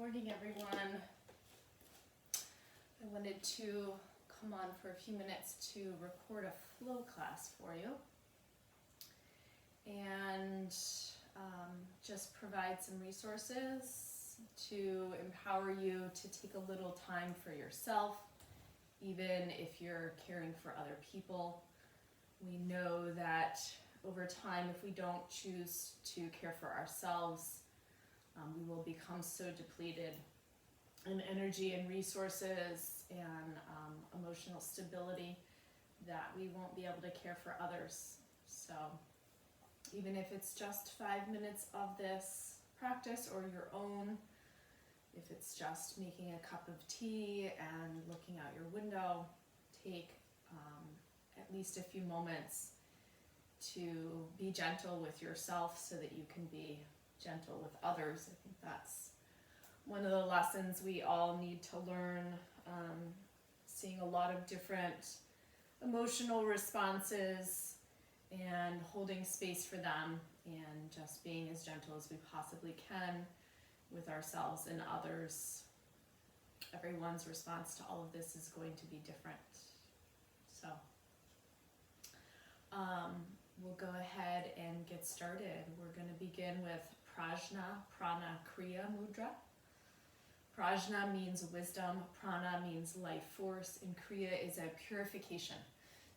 morning, everyone. I wanted to come on for a few minutes to record a flow class for you and just provide some resources to empower you to take a little time for yourself, even if you're caring for other people. We know that over time, if we don't choose to care for ourselves, we will become so depleted in energy and resources and emotional stability that we won't be able to care for others. So even if it's just 5 minutes of this practice or your own, if it's just making a cup of tea and looking out your window, take at least a few moments to be gentle with yourself so that you can be gentle with others. I think that's one of the lessons we all need to learn, seeing a lot of different emotional responses and holding space for them and just being as gentle as we possibly can with ourselves and others. Everyone's response to all of this is going to be different. So we'll go ahead and get started. We're going to begin with Prajna Prana Kriya Mudra. Prajna means wisdom, prana means life force, and kriya is a purification.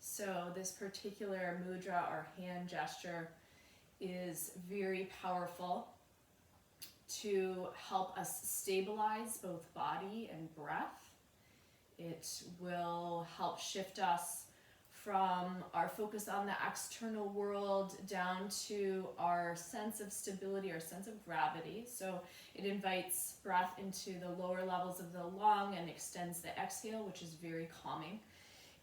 So this particular mudra or hand gesture is very powerful to help us stabilize both body and breath. It will help shift us from our focus on the external world down to our sense of stability, our sense of gravity. So it invites breath into the lower levels of the lung and extends the exhale, which is very calming.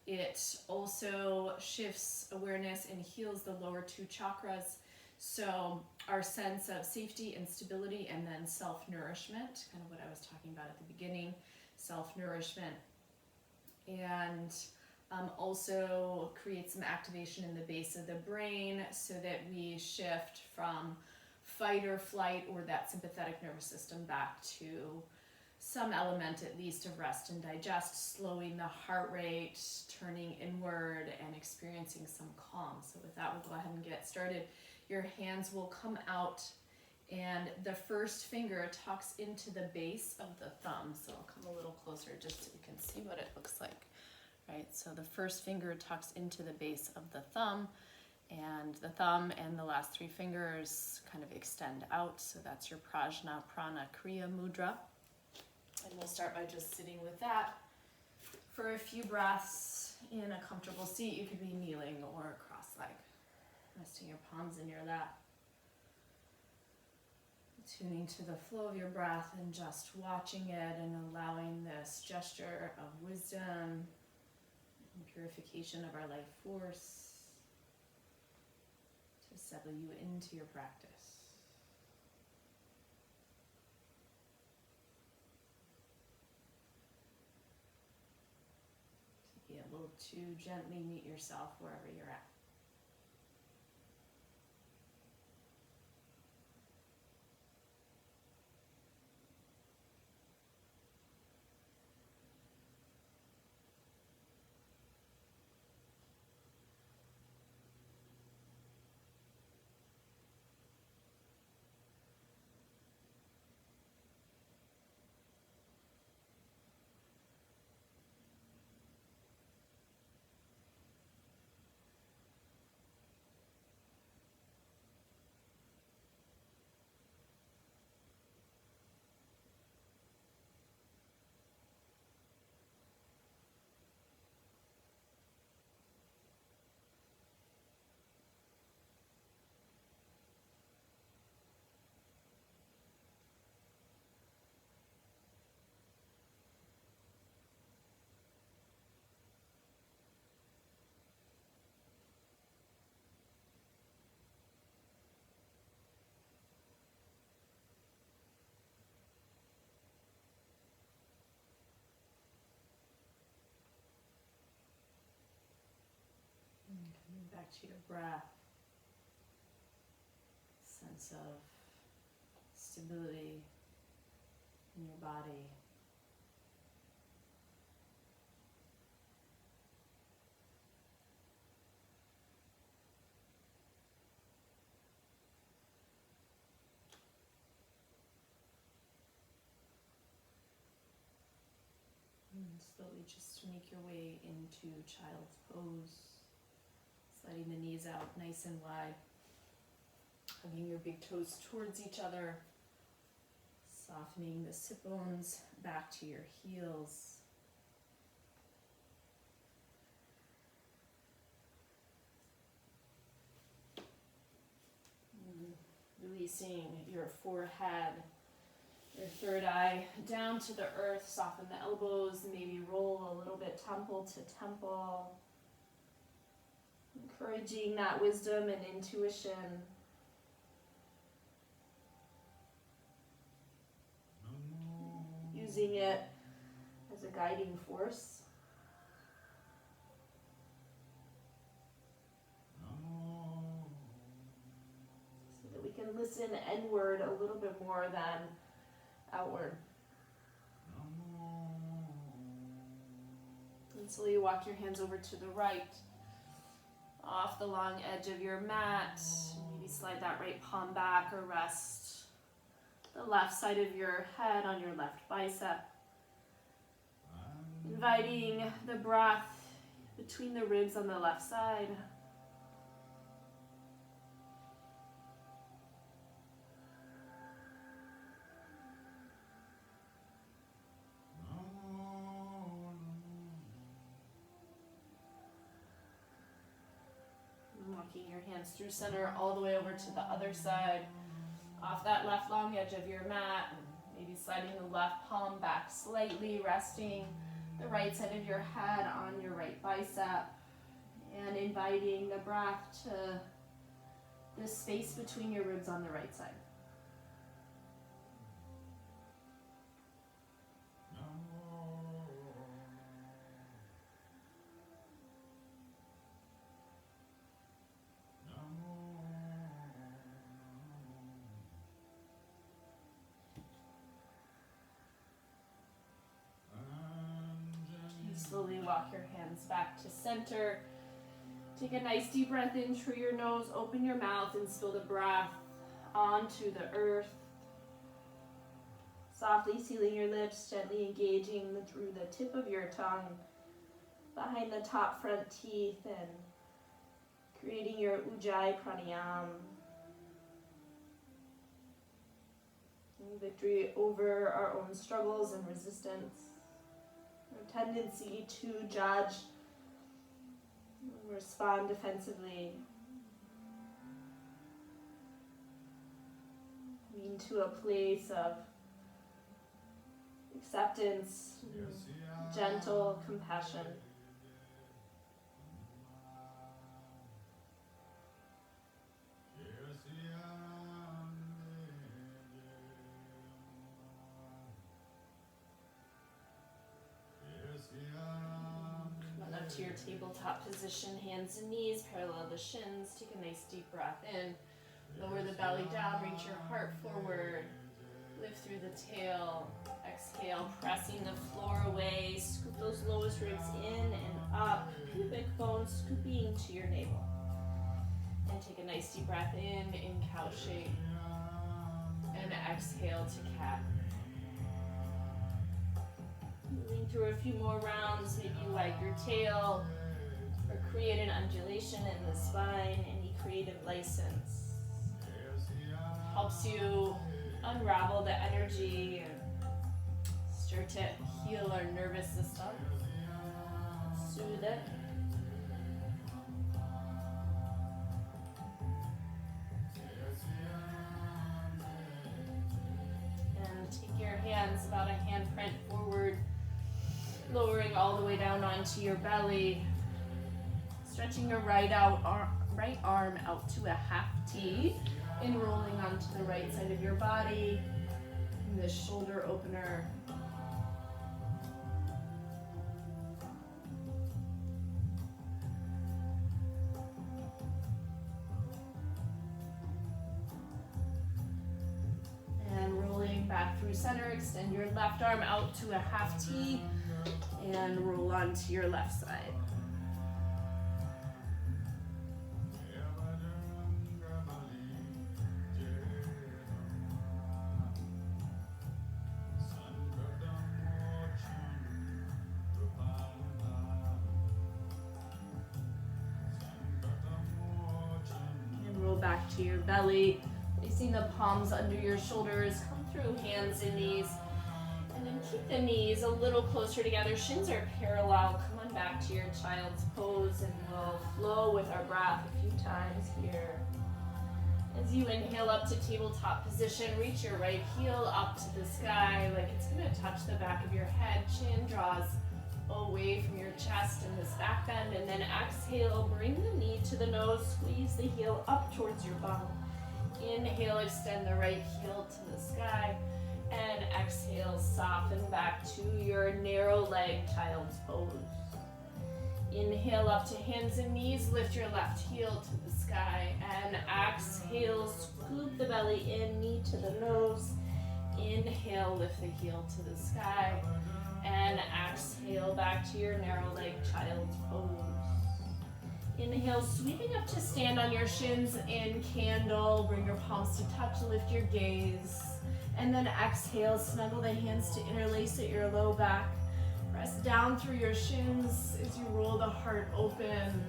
It also shifts awareness and heals the lower two chakras. So our sense of safety and stability, and then self-nourishment, kind of what I was talking about at the beginning, self-nourishment. And also create some activation in the base of the brain so that we shift from fight or flight or that sympathetic nervous system back to some element at least of rest and digest, slowing the heart rate, turning inward and experiencing some calm. So with that, we'll go ahead and get started. Your hands will come out and the first finger tucks into the base of the thumb. So I'll come a little closer just so you can see what it looks like. Right, so the first finger tucks into the base of the thumb, and the thumb and the last three fingers kind of extend out. So that's your Prajna Prana Kriya Mudra. And we'll start by just sitting with that for a few breaths in a comfortable seat. You could be kneeling or cross-legged, resting your palms in your lap. Tuning to the flow of your breath and just watching it and allowing this gesture of wisdom and purification of our life force to settle you into your practice. To be able to gently meet yourself wherever you're at. Coming back to your breath, sense of stability, in your body. And slowly just make your way into child's pose, sliding the knees out nice and wide, hugging your big toes towards each other, softening the sit bones back to your heels. Releasing your forehead, your third eye down to the earth, soften the elbows, maybe roll a little bit temple to temple. Encouraging that wisdom and intuition. Using it as a guiding force. So that we can listen inward a little bit more than outward. And slowly walk your hands over to the right, off the long edge of your mat. Maybe slide that right palm back or rest the left side of your head on your left bicep. Inviting the breath between the ribs on the left side. Walking your hands through center all the way over to the other side, off that left long edge of your mat, maybe sliding the left palm back slightly, resting the right side of your head on your right bicep, and inviting the breath to the space between your ribs on the right side. Slowly walk your hands back to center. Take a nice deep breath in through your nose, open your mouth and spill the breath onto the earth. Softly sealing your lips, gently engaging through the tip of your tongue, behind the top front teeth, and creating your Ujjayi pranayam. Victory over our own struggles and resistance. Our tendency to judge, respond defensively, into a place of acceptance, gentle compassion. To your tabletop position, hands and knees parallel the shins. Take a nice deep breath in. Lower the belly down, reach your heart forward. Lift through the tail. Exhale, pressing the floor away. Scoop those lowest ribs in and up. Pubic bone scooping to your navel. And take a nice deep breath in cow shape. And exhale to cat. Moving through a few more rounds, maybe you wag your tail or create an undulation in the spine, any creative license. Helps you unravel the energy and start to heal our nervous system, soothe it. And take your hands about a handprint forward, lowering all the way down onto your belly, stretching your right arm out to a half T, and rolling onto the right side of your body, the shoulder opener. And rolling back through through center. Extend your left arm out to a half T and roll onto your left side. Back to your belly, placing the palms under your shoulders, come through hands and knees, and then keep the knees a little closer together, shins are parallel, come on back to your child's pose, and we'll flow with our breath a few times here. As you inhale up to tabletop position, reach your right heel up to the sky, like it's going to touch the back of your head, chin draws away from your chest and this back bend, and then exhale, bring the knee to the nose, squeeze the heel up towards your bum. Inhale, extend the right heel to the sky, and exhale, soften back to your narrow leg child's pose. Inhale up to hands and knees, lift your left heel to the sky, and exhale, scoop the belly in, knee to the nose. Inhale, lift the heel to the sky, and exhale back to your narrow leg child's pose. Inhale, sweeping up to stand on your shins in candle. Bring your palms to touch, lift your gaze. And then exhale, snuggle the hands to interlace at your low back. Press down through your shins as you roll the heart open.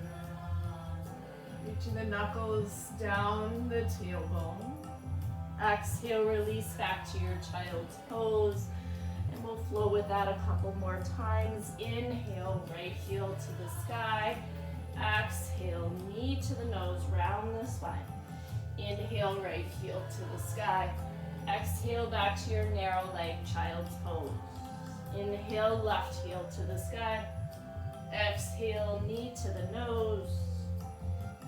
Reaching the knuckles down the tailbone. Exhale, release back to your child's pose. And we'll flow with that a couple more times. Inhale, right heel to the sky. Exhale, knee to the nose, round the spine. Inhale, right heel to the sky. Exhale, back to your narrow leg child's pose. Inhale, left heel to the sky. Exhale, knee to the nose.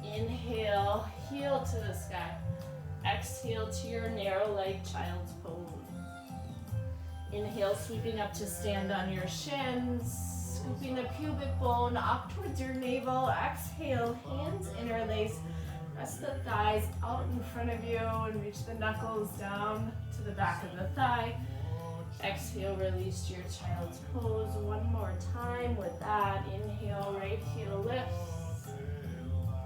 Inhale, heel to the sky. Exhale to your narrow leg child's pose. Inhale, sweeping up to stand on your shins, scooping the pubic bone up towards your navel. Exhale, hands interlace. Press the thighs out in front of you and reach the knuckles down to the back of the thigh. Exhale, release to your child's pose. One more time with that. Inhale, right heel lifts.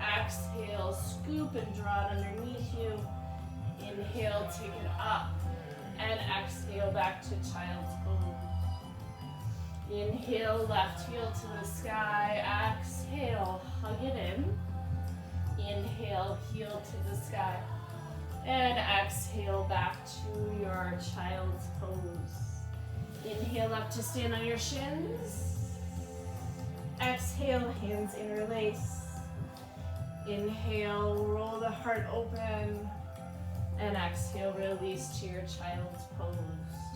Exhale, scoop and draw it underneath you. Inhale, take it up. And exhale, back to child's pose. Inhale, left heel to the sky. Exhale, hug it in. Inhale, heel to the sky. And exhale, back to your child's pose. Inhale up to stand on your shins. Exhale, hands interlace. Inhale, roll the heart open. And exhale, release to your child's pose.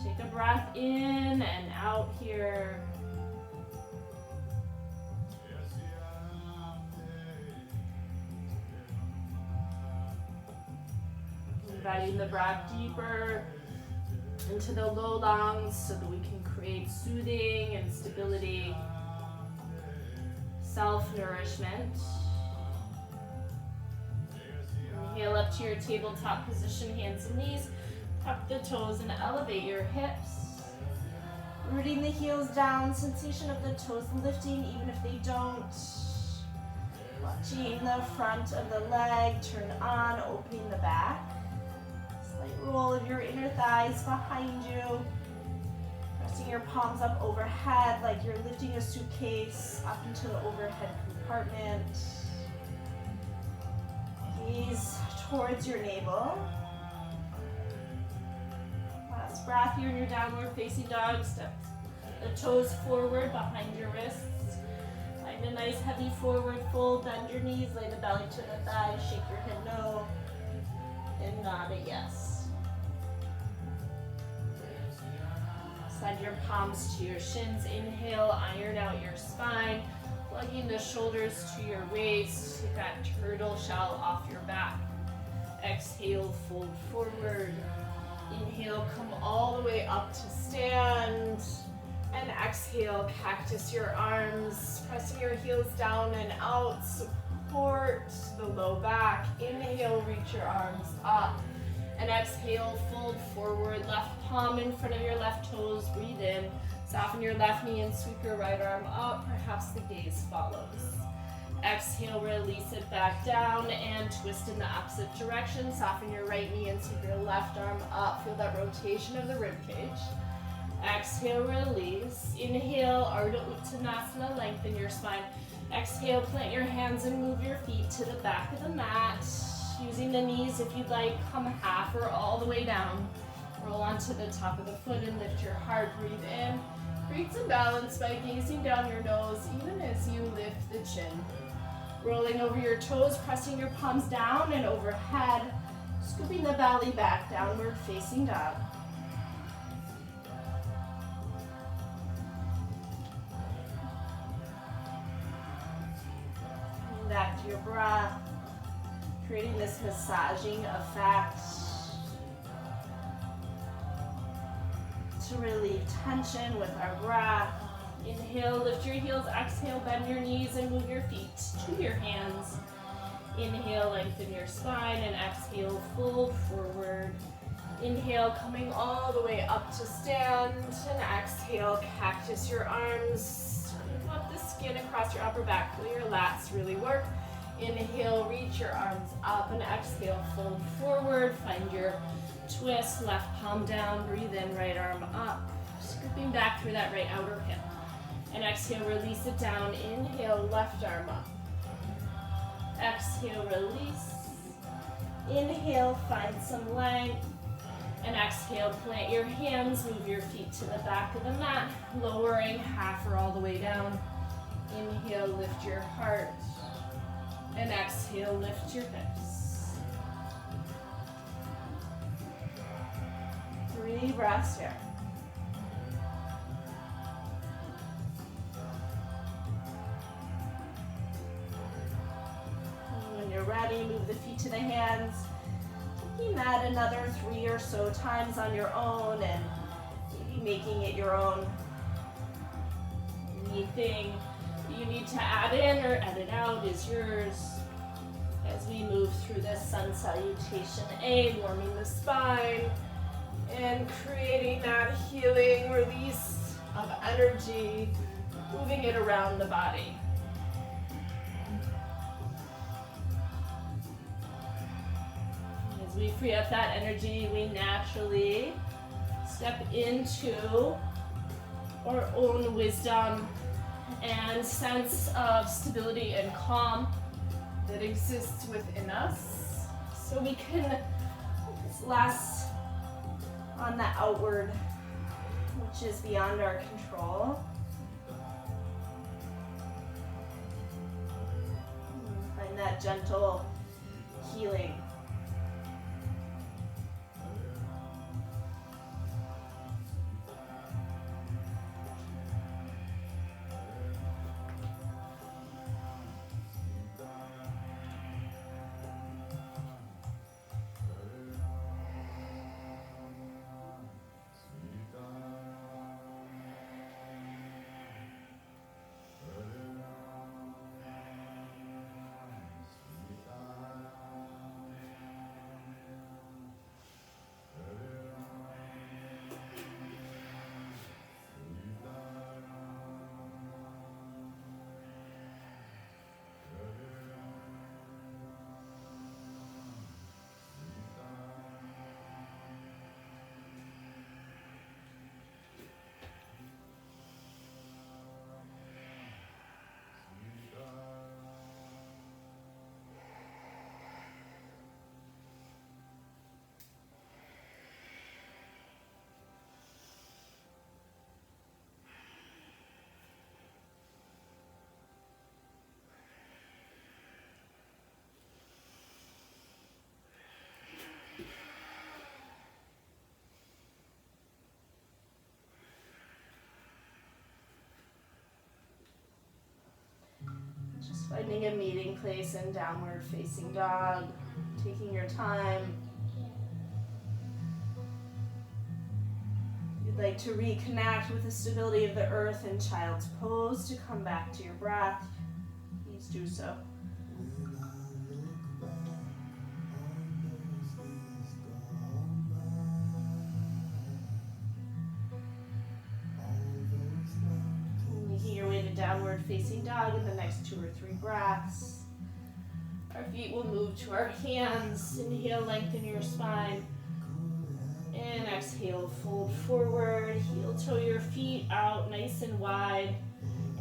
Take a breath in and out here. Inviting the breath deeper into the low lungs so that we can create soothing and stability, self-nourishment. Inhale up to your tabletop position, hands and knees. Tuck the toes and elevate your hips. Rooting the heels down, sensation of the toes lifting even if they don't. Watching the front of the leg turn on, opening the back. Slight roll of your inner thighs behind you. Pressing your palms up overhead like you're lifting a suitcase up into the overhead compartment. Gaze towards your navel. Last breath here in your downward facing dog. Step the toes forward behind your wrists. Find a nice heavy forward fold. Bend your knees, lay the belly to the thighs. Shake your head no. And nod a yes. Slide your palms to your shins. Inhale, iron out your spine. Plugging the shoulders to your waist. Take that turtle shell off your back. Exhale, fold forward. Inhale, come all the way up to stand. And exhale, cactus your arms. Pressing your heels down and out. Support the low back. Inhale, reach your arms up. And exhale, fold forward, left palm in front of your left toes, breathe in. Soften your left knee and sweep your right arm up, perhaps the gaze follows. Exhale, release it back down and twist in the opposite direction. Soften your right knee and sweep your left arm up. Feel that rotation of the rib cage. Exhale, release. Inhale, Ardha Uttanasana, lengthen your spine. Exhale, plant your hands and move your feet to the back of the mat. Using the knees, if you'd like, come half or all the way down. Roll onto the top of the foot and lift your heart. Breathe in. Create some balance by gazing down your nose, even as you lift the chin. Rolling over your toes, pressing your palms down and overhead. Scooping the belly back, downward facing dog. Back to your breath, creating this massaging effect to relieve tension with our breath. Inhale, lift your heels, exhale, bend your knees and move your feet to your hands. Inhale, lengthen your spine, and exhale, fold forward. Inhale, coming all the way up to stand, and exhale, cactus your arms. Up the skin across your upper back, feel your lats really work. Inhale, reach your arms up, and exhale, fold forward. Find your twist, left palm down, breathe in, right arm up. Scooping back through that right outer hip. And exhale, release it down. Inhale, left arm up. Exhale, release. Inhale, find some length. And exhale, plant your hands, move your feet to the back of the mat, lowering half or all the way down. Inhale, lift your heart. And exhale, lift your hips. 3 breaths here. And when you're ready, move the feet to the hands. Taking that another 3 or so times on your own and maybe making it your own. Anything you need to add in or edit out is yours. As we move through this sun salutation A, warming the spine and creating that healing release of energy, moving it around the body. As we free up that energy, we naturally step into our own wisdom and sense of stability and calm that exists within us, so we can focus less on the outward, which is beyond our control. Find that gentle healing. Just finding a meeting place in downward facing dog, taking your time. If you'd like to reconnect with the stability of the earth in child's pose to come back to your breath, please do so. downward facing dog in the next 2 or 3 breaths. Our feet will move to our hands. Inhale, lengthen your spine. And exhale, fold forward. Heel toe your feet out nice and wide.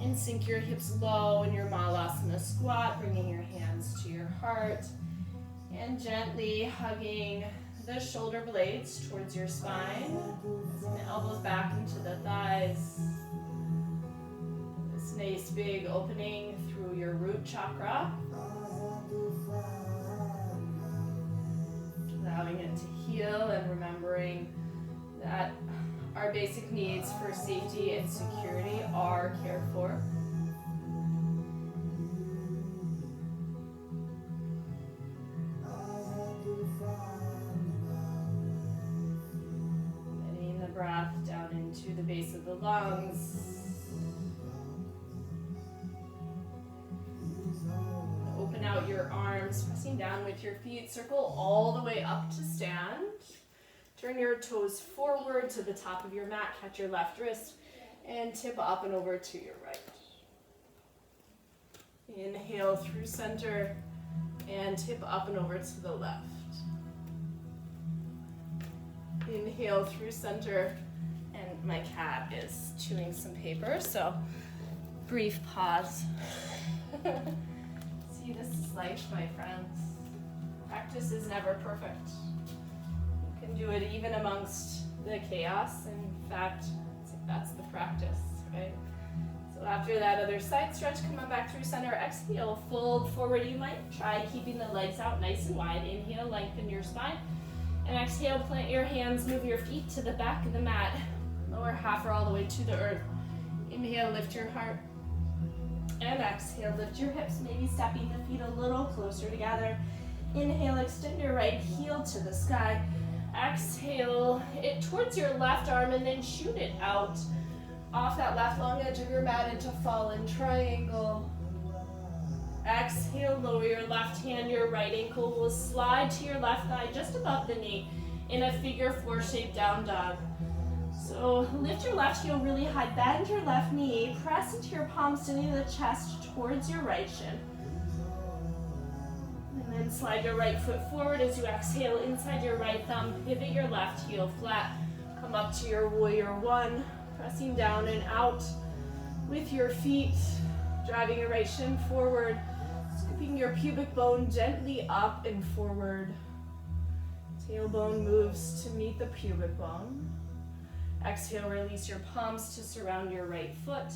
And sink your hips low in your Malasana squat, bringing your hands to your heart. And gently hugging the shoulder blades towards your spine. And the elbows back into the thighs. This nice big opening through your root chakra. Allowing it to heal and remembering that our basic needs for safety and security are cared for. Letting the breath down into the base of the lungs. Open out your arms, pressing down with your feet. Circle all the way up to stand. Turn your toes forward to the top of your mat. Catch your left wrist and tip up and over to your right. Inhale through center and tip up and over to the left. Inhale through center, and my cat is chewing some paper, so brief pause. See, this is life, my friends. Practice is never perfect. You can do it even amongst the chaos. In fact, that's the practice, right? So after that other side stretch, come on back through center. Exhale, fold forward. You might try keeping the legs out nice and wide. Inhale, lengthen your spine. And exhale, plant your hands, move your feet to the back of the mat. Lower half or all the way to the earth. Inhale, lift your heart. And exhale, lift your hips, maybe stepping the feet a little closer together. Inhale, extend your right heel to the sky. Exhale it towards your left arm and then shoot it out off that left long edge of your mat into fallen triangle. Exhale, lower your left hand, your right ankle will slide to your left thigh just above the knee in a figure 4 shape down dog. So lift your left heel really high, bend your left knee, press into your palms to the chest towards your right shin. And then slide your right foot forward as you exhale inside your right thumb, pivot your left heel flat, come up to your warrior 1, pressing down and out with your feet, driving your right shin forward, scooping your pubic bone gently up and forward. Tailbone moves to meet the pubic bone. Exhale, release your palms to surround your right foot,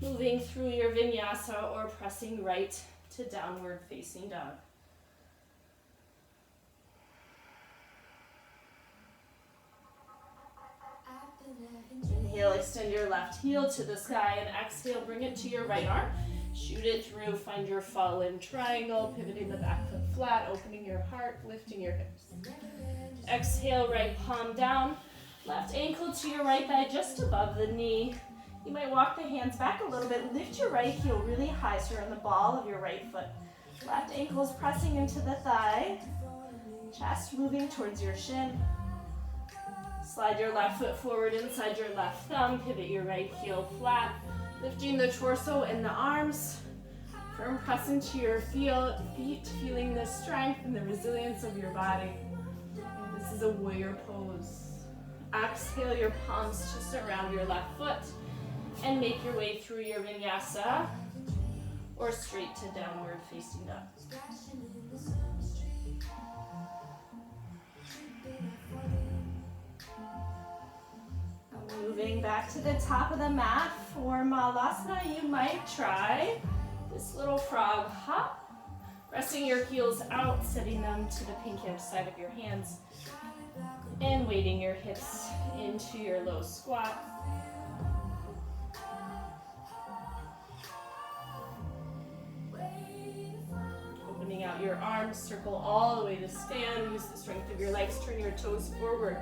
moving through your vinyasa or pressing right to downward facing dog. Inhale, extend your left heel to the sky, and exhale, bring it to your right arm. Shoot it through, find your fallen triangle, pivoting the back foot flat, opening your heart, lifting your hips. Exhale, right palm down. Left ankle to your right thigh just above the knee. You might walk the hands back a little bit. Lift your right heel really high so you're on the ball of your right foot. Left ankle is pressing into the thigh. Chest moving towards your shin. Slide your left foot forward inside your left thumb. Pivot your right heel flat. Lifting the torso and the arms. Firm press into your feet, feeling the strength and the resilience of your body. And this is a warrior pose. Exhale your palms to surround your left foot and make your way through your vinyasa or straight to downward facing dog. Moving back to the top of the mat for Malasana, you might try this little frog hop, pressing your heels out, setting them to the pinkish side of your hands. And weighting your hips into your low squat. Opening out your arms, circle all the way to stand. Use the strength of your legs, turn your toes forward.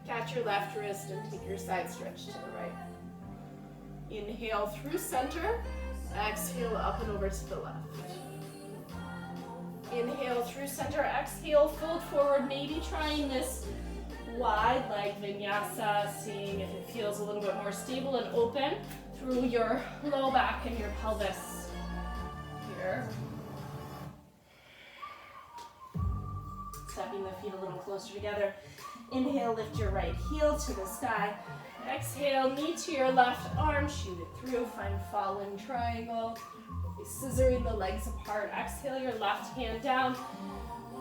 Catch your left wrist and take your side stretch to the right. Inhale through center. Exhale up and over to the left. Inhale through center. Exhale, fold forward. Maybe trying this wide leg vinyasa, seeing if it feels a little bit more stable and open through your low back and your pelvis here. Stepping the feet a little closer together. Inhale, lift your right heel to the sky. Exhale, knee to your left arm, shoot it through, find fallen triangle. Scissoring the legs apart. Exhale your left hand down.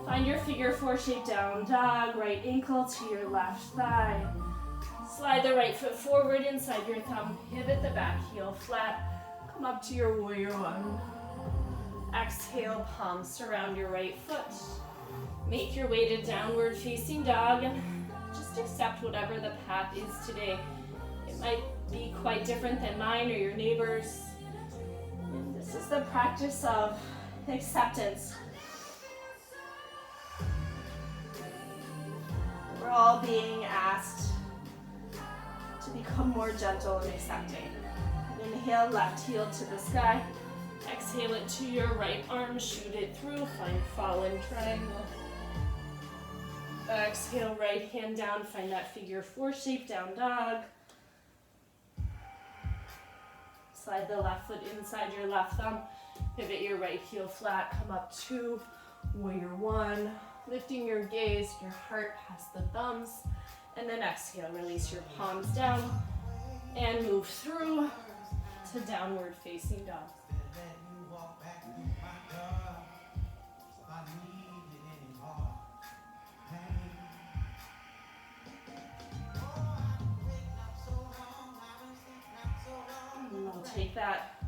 Find your figure four shape down dog. Right ankle to your left thigh. Slide the right foot forward inside your thumb. Pivot the back heel flat. Come up to your warrior one. Exhale, palms surround your right foot. Make your way to downward facing dog and just accept whatever the path is today. It might be quite different than mine or your neighbor's. This is the practice of acceptance. We're all being asked to become more gentle and accepting. Inhale, left heel to the sky. Exhale it to your right arm, shoot it through, find fallen triangle. Exhale, right hand down, find that figure four shape down dog. Slide the left foot inside your left thumb. Pivot your right heel flat, come up to warrior one. Lifting your gaze, your heart past the thumbs. And then exhale, release your palms down and move through to downward facing dog. And we'll take that,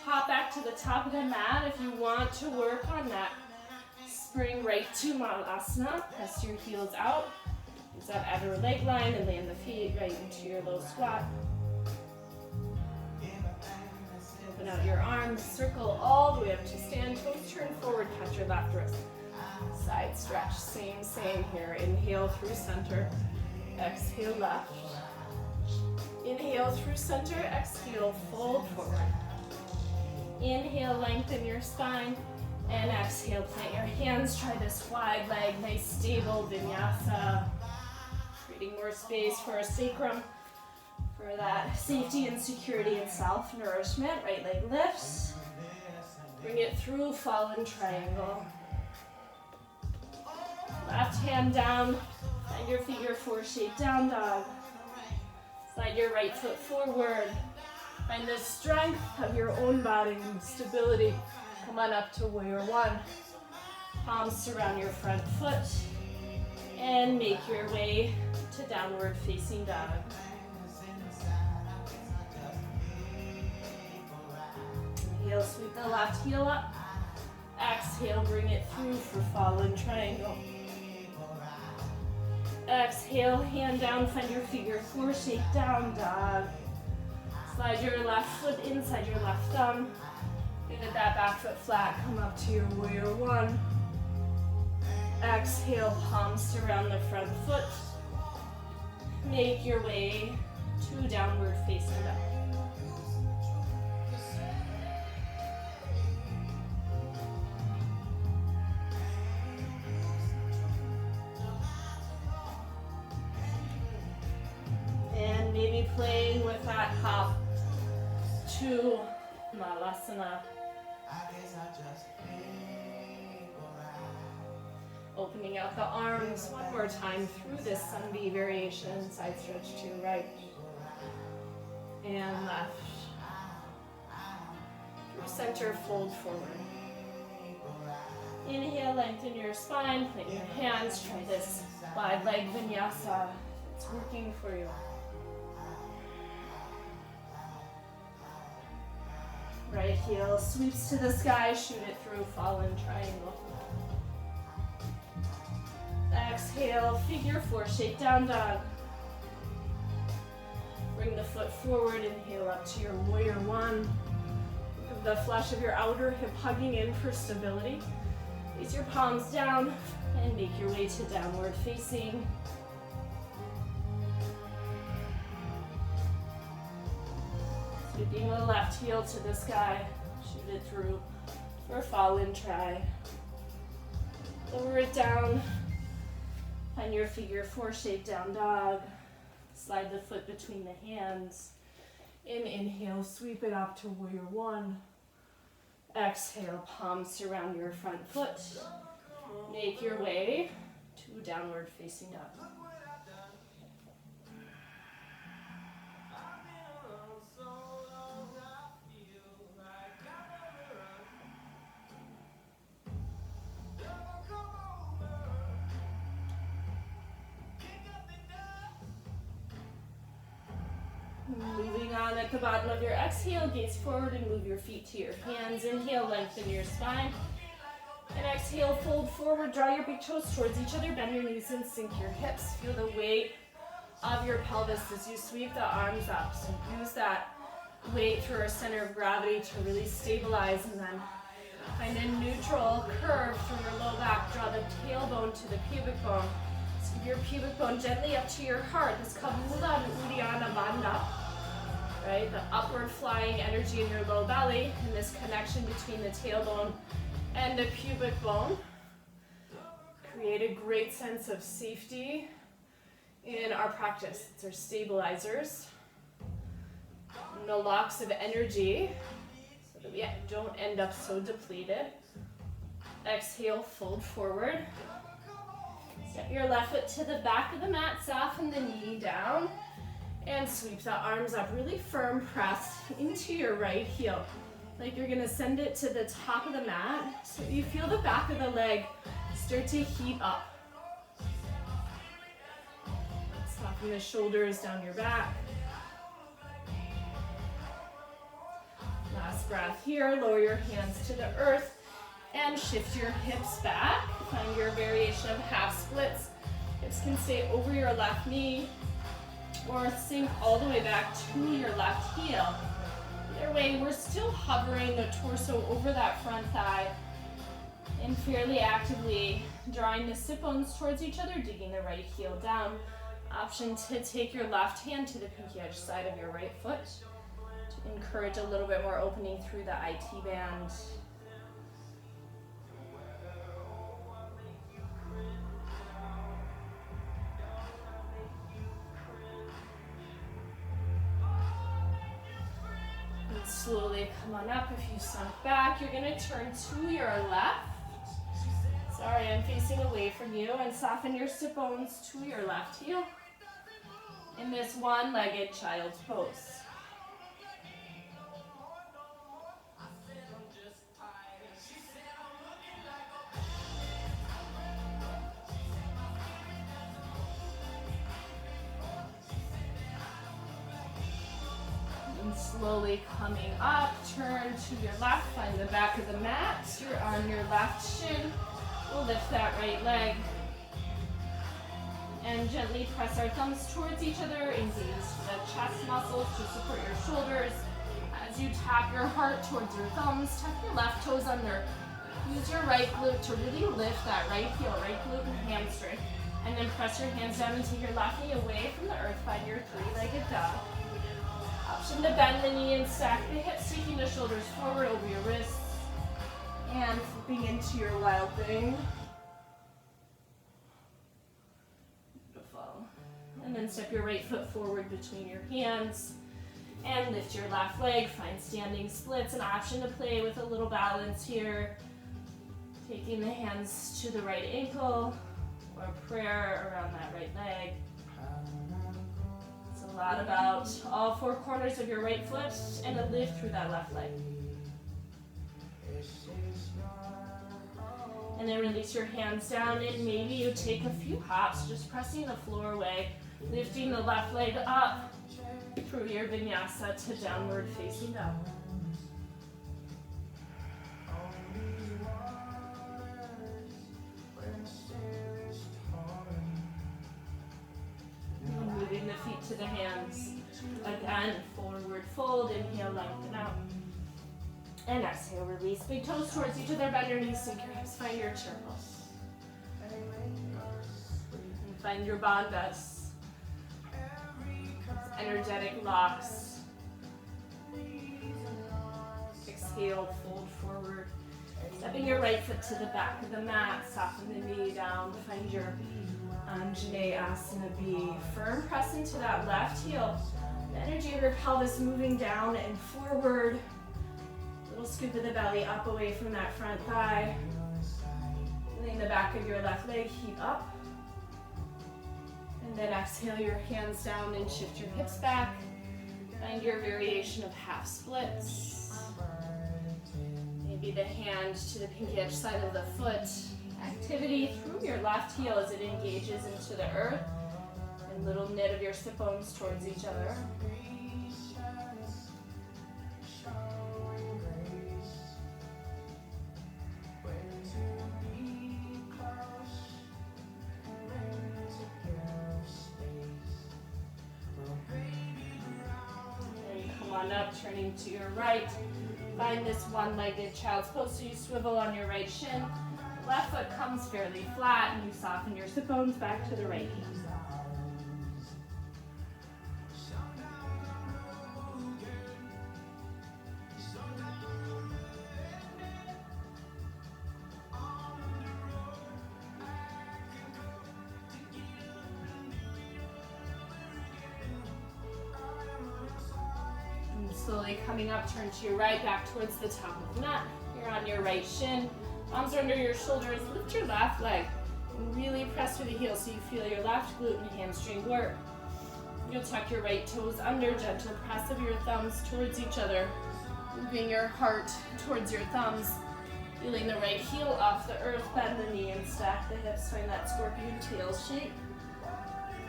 hop back to the top of the mat if you want to work on that. Spring right to Malasana, press your heels out. Use that outer leg line and land the feet right into your low squat. Open out your arms, circle all the way up to stand, toes turn forward, catch your left wrist. Side stretch, same here. Inhale through center, exhale left. Inhale through center, exhale, fold forward. Inhale, lengthen your spine. And exhale, plant your hands, try this wide leg, nice stable vinyasa. Creating more space for a sacrum, for that safety and security and self-nourishment. Right leg lifts. Bring it through, fallen triangle. Left hand down, find your figure four shape down dog. Slide your right foot forward. Find the strength of your own body and stability. Come on up to warrior one. Palms surround your front foot and make your way to downward facing dog. Inhale, sweep the left heel up. Exhale, bring it through for fallen triangle. Exhale, hand down, find your figure four shape down dog. Slide your left foot inside your left thumb. Pivot that back foot flat, come up to your warrior one. Exhale, palms surround the front foot. Make your way to downward facing dog. And maybe playing with that hop to Malasana. Opening out the arms one more time through this sunbeam variation. Side stretch to right and left. Through center, fold forward. Inhale, lengthen your spine, plant your hands. Try this wide leg vinyasa. It's working for you. Right heel sweeps to the sky, shoot it through, fallen triangle. Exhale, figure four, shape down dog. Bring the foot forward, inhale up to your warrior one. The flesh of your outer hip hugging in for stability. Place your palms down and make your way to downward facing. Sweeping the left heel to the sky, shoot it through for fallen try. Lower it down, find your figure four shape down dog. Slide the foot between the hands. Inhale, sweep it up to warrior one. Exhale, palms surround your front foot. Make your way to downward facing dog. Moving on at the bottom of your exhale, gaze forward and move your feet to your hands. Inhale, lengthen your spine. And exhale, fold forward, draw your big toes towards each other, bend your knees and sink your hips. Feel the weight of your pelvis as you sweep the arms up. So use that weight through our center of gravity to really stabilize, and then find a neutral curve through your low back. Draw the tailbone to the pubic bone. Scoop your pubic bone gently up to your heart. This Kabula Uddiyana Bandha. Right, the upward flying energy in your low belly and this connection between the tailbone and the pubic bone create a great sense of safety in our practice. It's our stabilizers. No locks of energy so that we don't end up so depleted. Exhale, fold forward. Step your left foot to the back of the mat, soften the knee down. And sweep the arms up, really firm press into your right heel. Like you're gonna send it to the top of the mat so you feel the back of the leg start to heat up. Soften the shoulders down your back. Last breath here, lower your hands to the earth and shift your hips back. Find your variation of half splits. Hips can stay over your left knee or sink all the way back to your left heel. Either way, we're still hovering the torso over that front thigh and fairly actively drawing the sit bones towards each other, digging the right heel down. Option to take your left hand to the pinky edge side of your right foot to encourage a little bit more opening through the IT band. Slowly come on up. If you sunk back, you're going to turn to your left. Sorry, I'm facing away from you, and soften your sit bones to your left heel in this one-legged child's pose. Slowly coming up, turn to your left, find the back of the mat. You're on your left shin. We'll lift that right leg. And gently press our thumbs towards each other. Engage the chest muscles to support your shoulders. As you tap your heart towards your thumbs, tuck your left toes under. Use your right glute to really lift that right heel, right glute and hamstring. And then press your hands down and take your left knee away from the earth. Find your three-legged dog. Option to bend the knee and stack the hips, taking the shoulders forward over your wrists. And flipping into your wild thing. Beautiful. And then step your right foot forward between your hands. And lift your left leg. Find standing splits. An option to play with a little balance here. Taking the hands to the right ankle. Or a prayer around that right leg. It's a lot about all four corners of your right foot and a lift through that left leg. And then release your hands down, and maybe you take a few hops, just pressing the floor away, lifting the left leg up through your vinyasa to downward facing dog. And moving the feet to the hands. Again, forward fold, inhale, lengthen out. And exhale, release. Big toes towards each other, bend your knees, sink your hips, find your chair pose. And find your bandhas. Energetic locks. Exhale, fold forward. Stepping your right foot to the back of the mat, soften the knee down, find your Anjaneyasana B. Firm press into that left heel. The energy of your pelvis moving down and forward. Little scoop of the belly up away from that front thigh. Feeling the back of your left leg heat up. And then exhale your hands down and shift your hips back. Find your variation of half splits. Maybe the hand to the pinky edge side of the foot. Activity through your left heel as it engages into the earth. And little knit of your sit bones towards each other. Up, turning to your right. Find this one-legged child's pose, so you swivel on your right shin. Left foot comes fairly flat, and you soften your sit bones back to the right knee. Slowly coming up, turn to your right, back towards the top of the mat. You're on your right shin. Arms are under your shoulders. Lift your left leg and really press through the heel so you feel your left glute and hamstring work. You'll tuck your right toes under, gentle press of your thumbs towards each other. Moving your heart towards your thumbs. Feeling the right heel off the earth, bend the knee and stack the hips. Find that scorpion tail shape.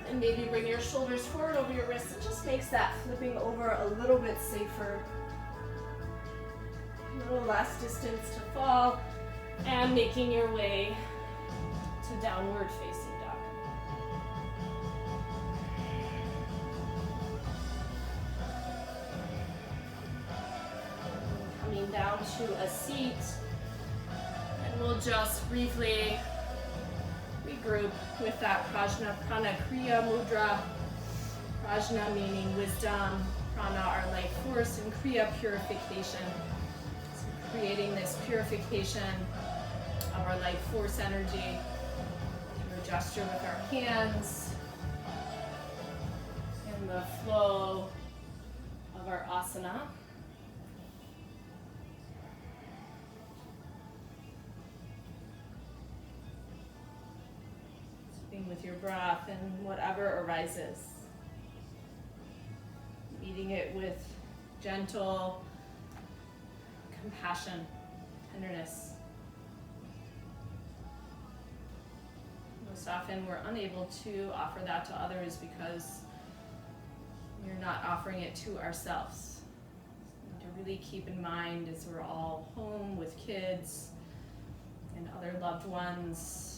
And maybe bring your shoulders forward over your wrists. It just makes that flipping over a little bit safer. A little less distance to fall. And making your way to downward facing dog. Coming down to a seat. And we'll just briefly regroup with that Prajna Prana Kriya Mudra. Prajna meaning wisdom, Prana our life force, and Kriya purification. So creating this purification of our life force energy through a gesture with our hands and the flow of our asana. With your breath and whatever arises. Meeting it with gentle compassion, tenderness. Most often we're unable to offer that to others because we're not offering it to ourselves. So to really keep in mind as we're all home with kids and other loved ones,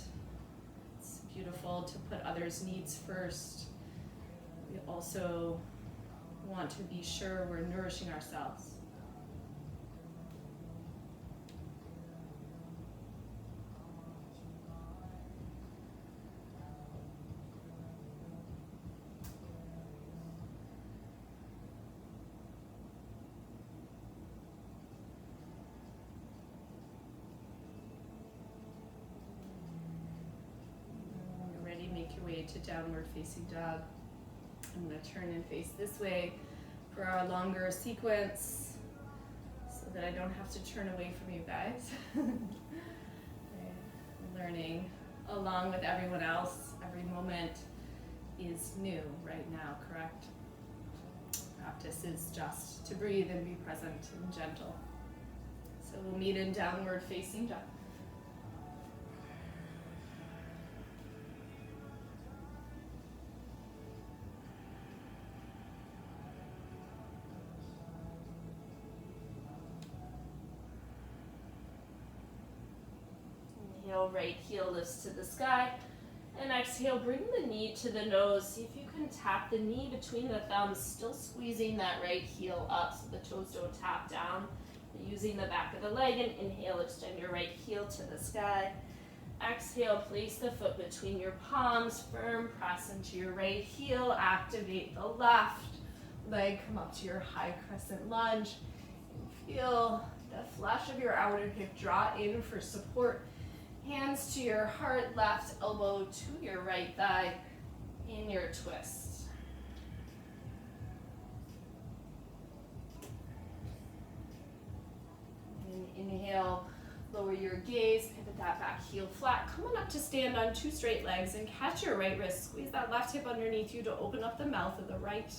beautiful to put others' needs first. We also want to be sure we're nourishing ourselves. Make your way to downward facing dog. I'm going to turn and face this way for our longer sequence so that I don't have to turn away from you guys. Learning along with everyone else. Every moment is new right now, correct? Practice is just to breathe and be present and gentle. So we'll meet in downward facing dog. Inhale, right heel lifts to the sky. And exhale, bring the knee to the nose. See if you can tap the knee between the thumbs, still squeezing that right heel up so the toes don't tap down. Using the back of the leg, and inhale, extend your right heel to the sky. Exhale, place the foot between your palms, firm press into your right heel. Activate the left leg, come up to your high crescent lunge. And feel the flesh of your outer hip draw in for support. Hands to your heart, left elbow to your right thigh in your twist. And inhale, lower your gaze, pivot that back heel flat. Come on up to stand on two straight legs and catch your right wrist. Squeeze that left hip underneath you to open up the mouth of the right.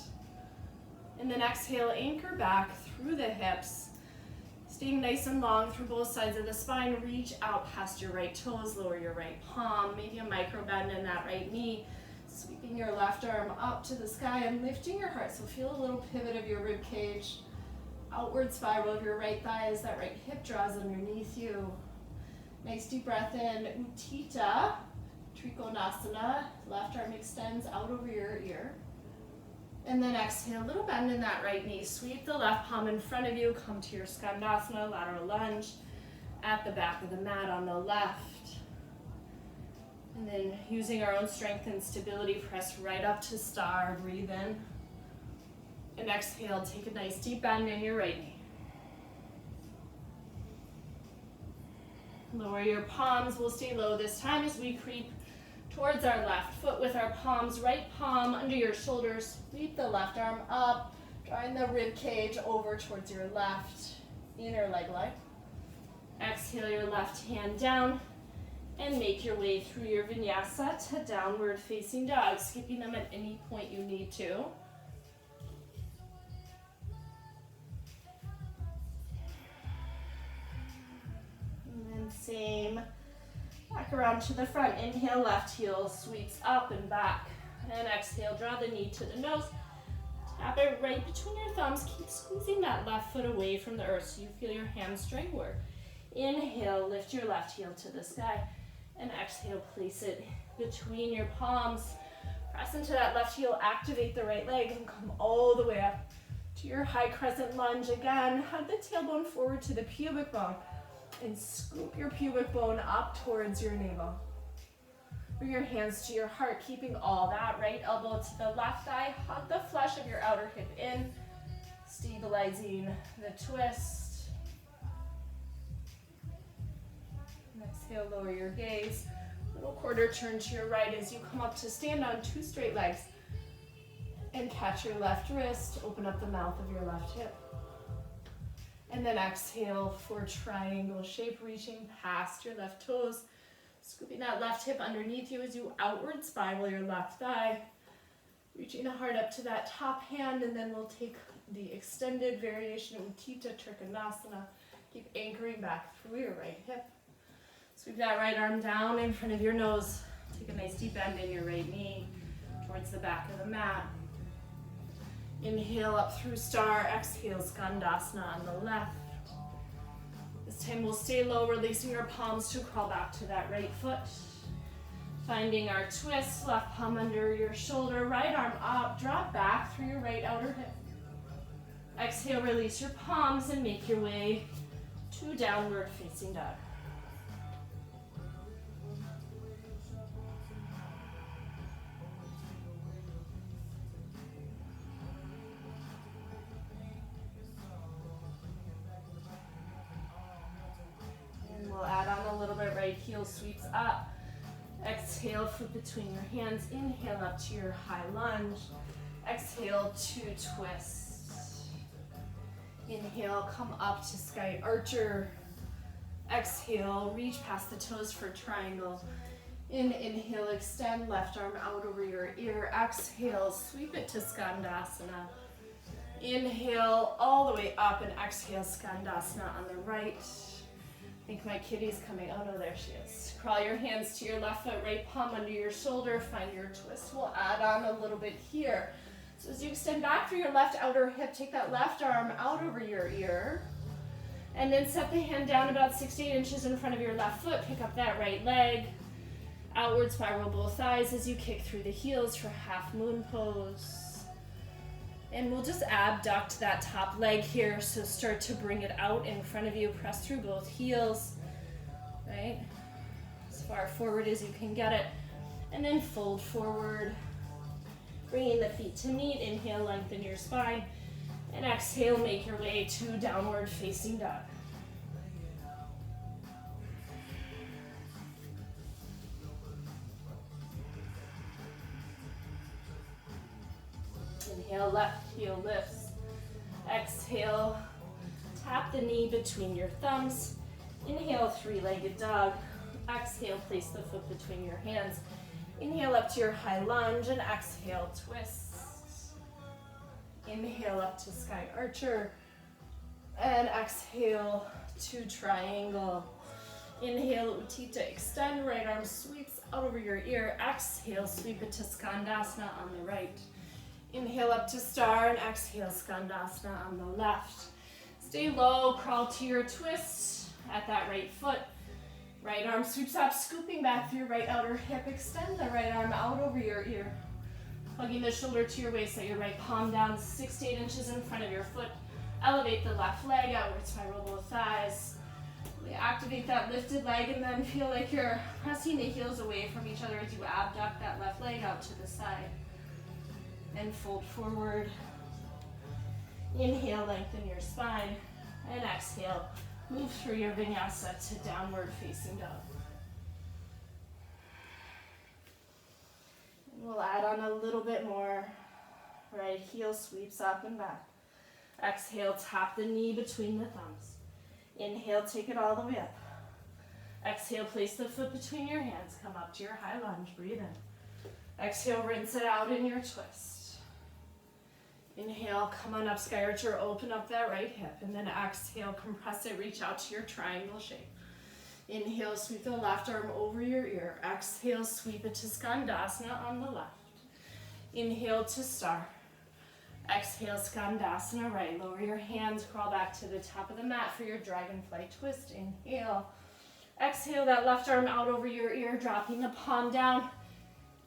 And then exhale, anchor back through the hips. Staying nice and long through both sides of the spine. Reach out past your right toes, lower your right palm, maybe a micro bend in that right knee. Sweeping your left arm up to the sky and lifting your heart. So feel a little pivot of your rib cage. Outward spiral of your right thigh as that right hip draws underneath you. Nice deep breath in. Utthita, Trikonasana. Left arm extends out over your ear. And then exhale, a little bend in that right knee. Sweep the left palm in front of you. Come to your Skandasana, lateral lunge at the back of the mat on the left. And then using our own strength and stability, press right up to star. Breathe in. And exhale, take a nice deep bend in your right knee. Lower your palms. We'll stay low this time as we creep towards our left foot with our palms, right palm under your shoulders. Sweep the left arm up, drawing the rib cage over towards your left inner leg line. Exhale your left hand down and make your way through your vinyasa to downward facing dog, skipping them at any point you need to. And then same. Back around to the front. Inhale, left heel sweeps up and back. And exhale, draw the knee to the nose. Tap it right between your thumbs. Keep squeezing that left foot away from the earth so you feel your hamstring work. Inhale, lift your left heel to the sky. And exhale, place it between your palms. Press into that left heel, activate the right leg, and come all the way up to your high crescent lunge. Again, hug the tailbone forward to the pubic bone. And scoop your pubic bone up towards your navel. Bring your hands to your heart, keeping all that. Right elbow to the left thigh. Hug the flesh of your outer hip in, stabilizing the twist. And exhale, lower your gaze. Little quarter turn to your right as you come up to stand on two straight legs. And catch your left wrist. Open up the mouth of your left hip. And then exhale for triangle shape, reaching past your left toes. Scooping that left hip underneath you as you outward spiral your left thigh. Reaching the heart up to that top hand, and then we'll take the extended variation, Utthita Trikonasana. Keep anchoring back through your right hip. Sweep that right arm down in front of your nose. Take a nice deep bend in your right knee towards the back of the mat. Inhale up through star, exhale Skandasana on the left. This time we'll stay low, releasing our palms to crawl back to that right foot. Finding our twist, left palm under your shoulder, right arm up, drop back through your right outer hip. Exhale, release your palms and make your way to downward facing dog. Right heel sweeps up. Exhale, foot between your hands. Inhale up to your high lunge. Exhale to twist. Inhale, come up to sky archer. Exhale, reach past the toes for triangle. Inhale, extend left arm out over your ear. Exhale, sweep it to Skandasana. Inhale, all the way up, and exhale, Skandasana on the right. I think my kitty's coming. Oh no, there she is. Crawl your hands to your left foot, right palm under your shoulder. Find your twist. We'll add on a little bit here. So as you extend back through your left outer hip, take that left arm out over your ear. And then set the hand down about 6 to 8 inches in front of your left foot. Pick up that right leg. Outward spiral both thighs as you kick through the heels for half moon pose. And we'll just abduct that top leg here, so start to bring it out in front of you. Press through both heels, right? As far forward as you can get it. And then fold forward, bringing the feet to meet. Inhale, lengthen your spine. And exhale, make your way to downward facing dog. Inhale, left heel lifts. Exhale, Tap the knee between your thumbs. Inhale, three-legged dog. Exhale, place the foot between your hands. Inhale up to your high lunge and exhale, twist. Inhale up to sky archer and exhale to triangle. Inhale, Uttita, extend, right arm sweeps out over your ear. Exhale, sweep it to Skandasana on the right. Inhale up to star and exhale, Skandasana on the left. Stay low, crawl to your twist at that right foot. Right arm sweeps up, scooping back through your right outer hip. Extend the right arm out over your ear. Plugging the shoulder to your waist, let your right palm down 6 to 8 inches in front of your foot. Elevate the left leg outward, spiral both thighs. Really activate that lifted leg and then feel like you're pressing the heels away from each other as you abduct that left leg out to the side. And fold forward. Inhale, lengthen your spine. And exhale, move through your vinyasa to downward facing dog. And we'll add on a little bit more. Right heel sweeps up and back. Exhale, tap the knee between the thumbs. Inhale, take it all the way up. Exhale, place the foot between your hands. Come up to your high lunge, breathe in. Exhale, rinse it out in your twist. Inhale, come on up, sky archer, open up that right hip. And then exhale, compress it, reach out to your triangle shape. Inhale, sweep the left arm over your ear. Exhale, sweep it to Skandasana on the left. Inhale to star. Exhale, Skandasana right. Lower your hands, crawl back to the top of the mat for your dragonfly twist. Inhale. Exhale, that left arm out over your ear, dropping the palm down.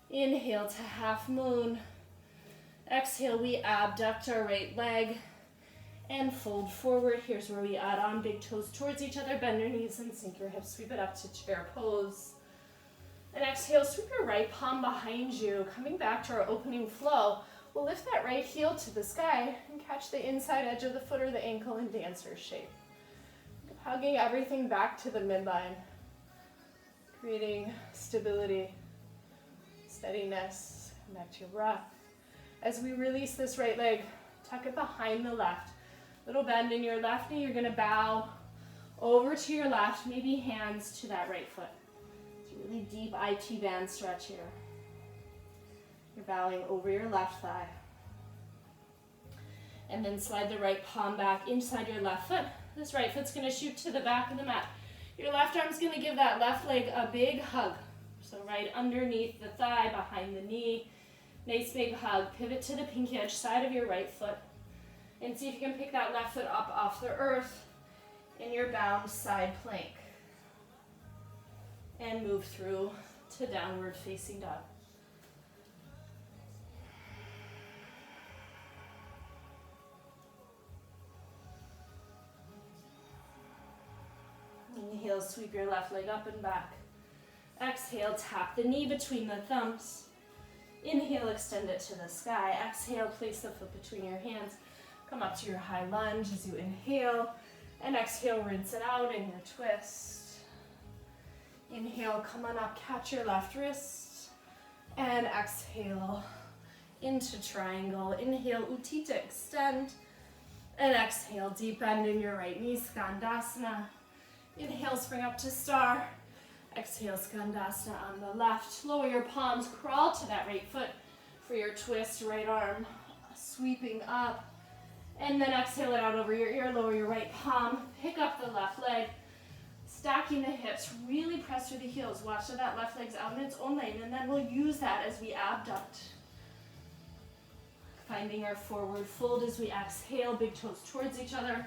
Inhale to half moon. Exhale, we abduct our right leg and fold forward. Here's where we add on big toes towards each other. Bend your knees and sink your hips. Sweep it up to chair pose. And exhale, sweep your right palm behind you. Coming back to our opening flow, we'll lift that right heel to the sky and catch the inside edge of the foot or the ankle in dancer shape. Hugging everything back to the midline, creating stability, steadiness. Come back to your breath. As we release this right leg, tuck it behind the left. Little bend in your left knee. You're going to bow over to your left, maybe hands to that right foot. It's a really deep IT band stretch here. You're bowing over your left thigh. And then slide the right palm back inside your left foot. This right foot's going to shoot to the back of the mat. Your left arm's going to give that left leg a big hug. So right underneath the thigh, behind the knee. Nice big hug. Pivot to the pinky edge side of your right foot. And see if you can pick that left foot up off the earth in your bound side plank. And move through to downward facing dog. Inhale, sweep your left leg up and back. Exhale, tap the knee between the thumbs. Inhale, extend it to the sky. Exhale, place the foot between your hands. Come up to your high lunge as you inhale. And exhale, rinse it out in your twist. Inhale, come on up, catch your left wrist. And exhale into triangle. Inhale, Uttita, extend. And exhale, deep bend in your right knee, Skandasana. Inhale, spring up to star. Exhale, Skandasana on the left. Lower your palms, crawl to that right foot for your twist. Right arm sweeping up. And then exhale it out over your ear. Lower your right palm. Pick up the left leg. Stacking the hips. Really press through the heels. Watch that that left leg's out in its own lane. And then we'll use that as we abduct. Finding our forward fold as we exhale. Big toes towards each other.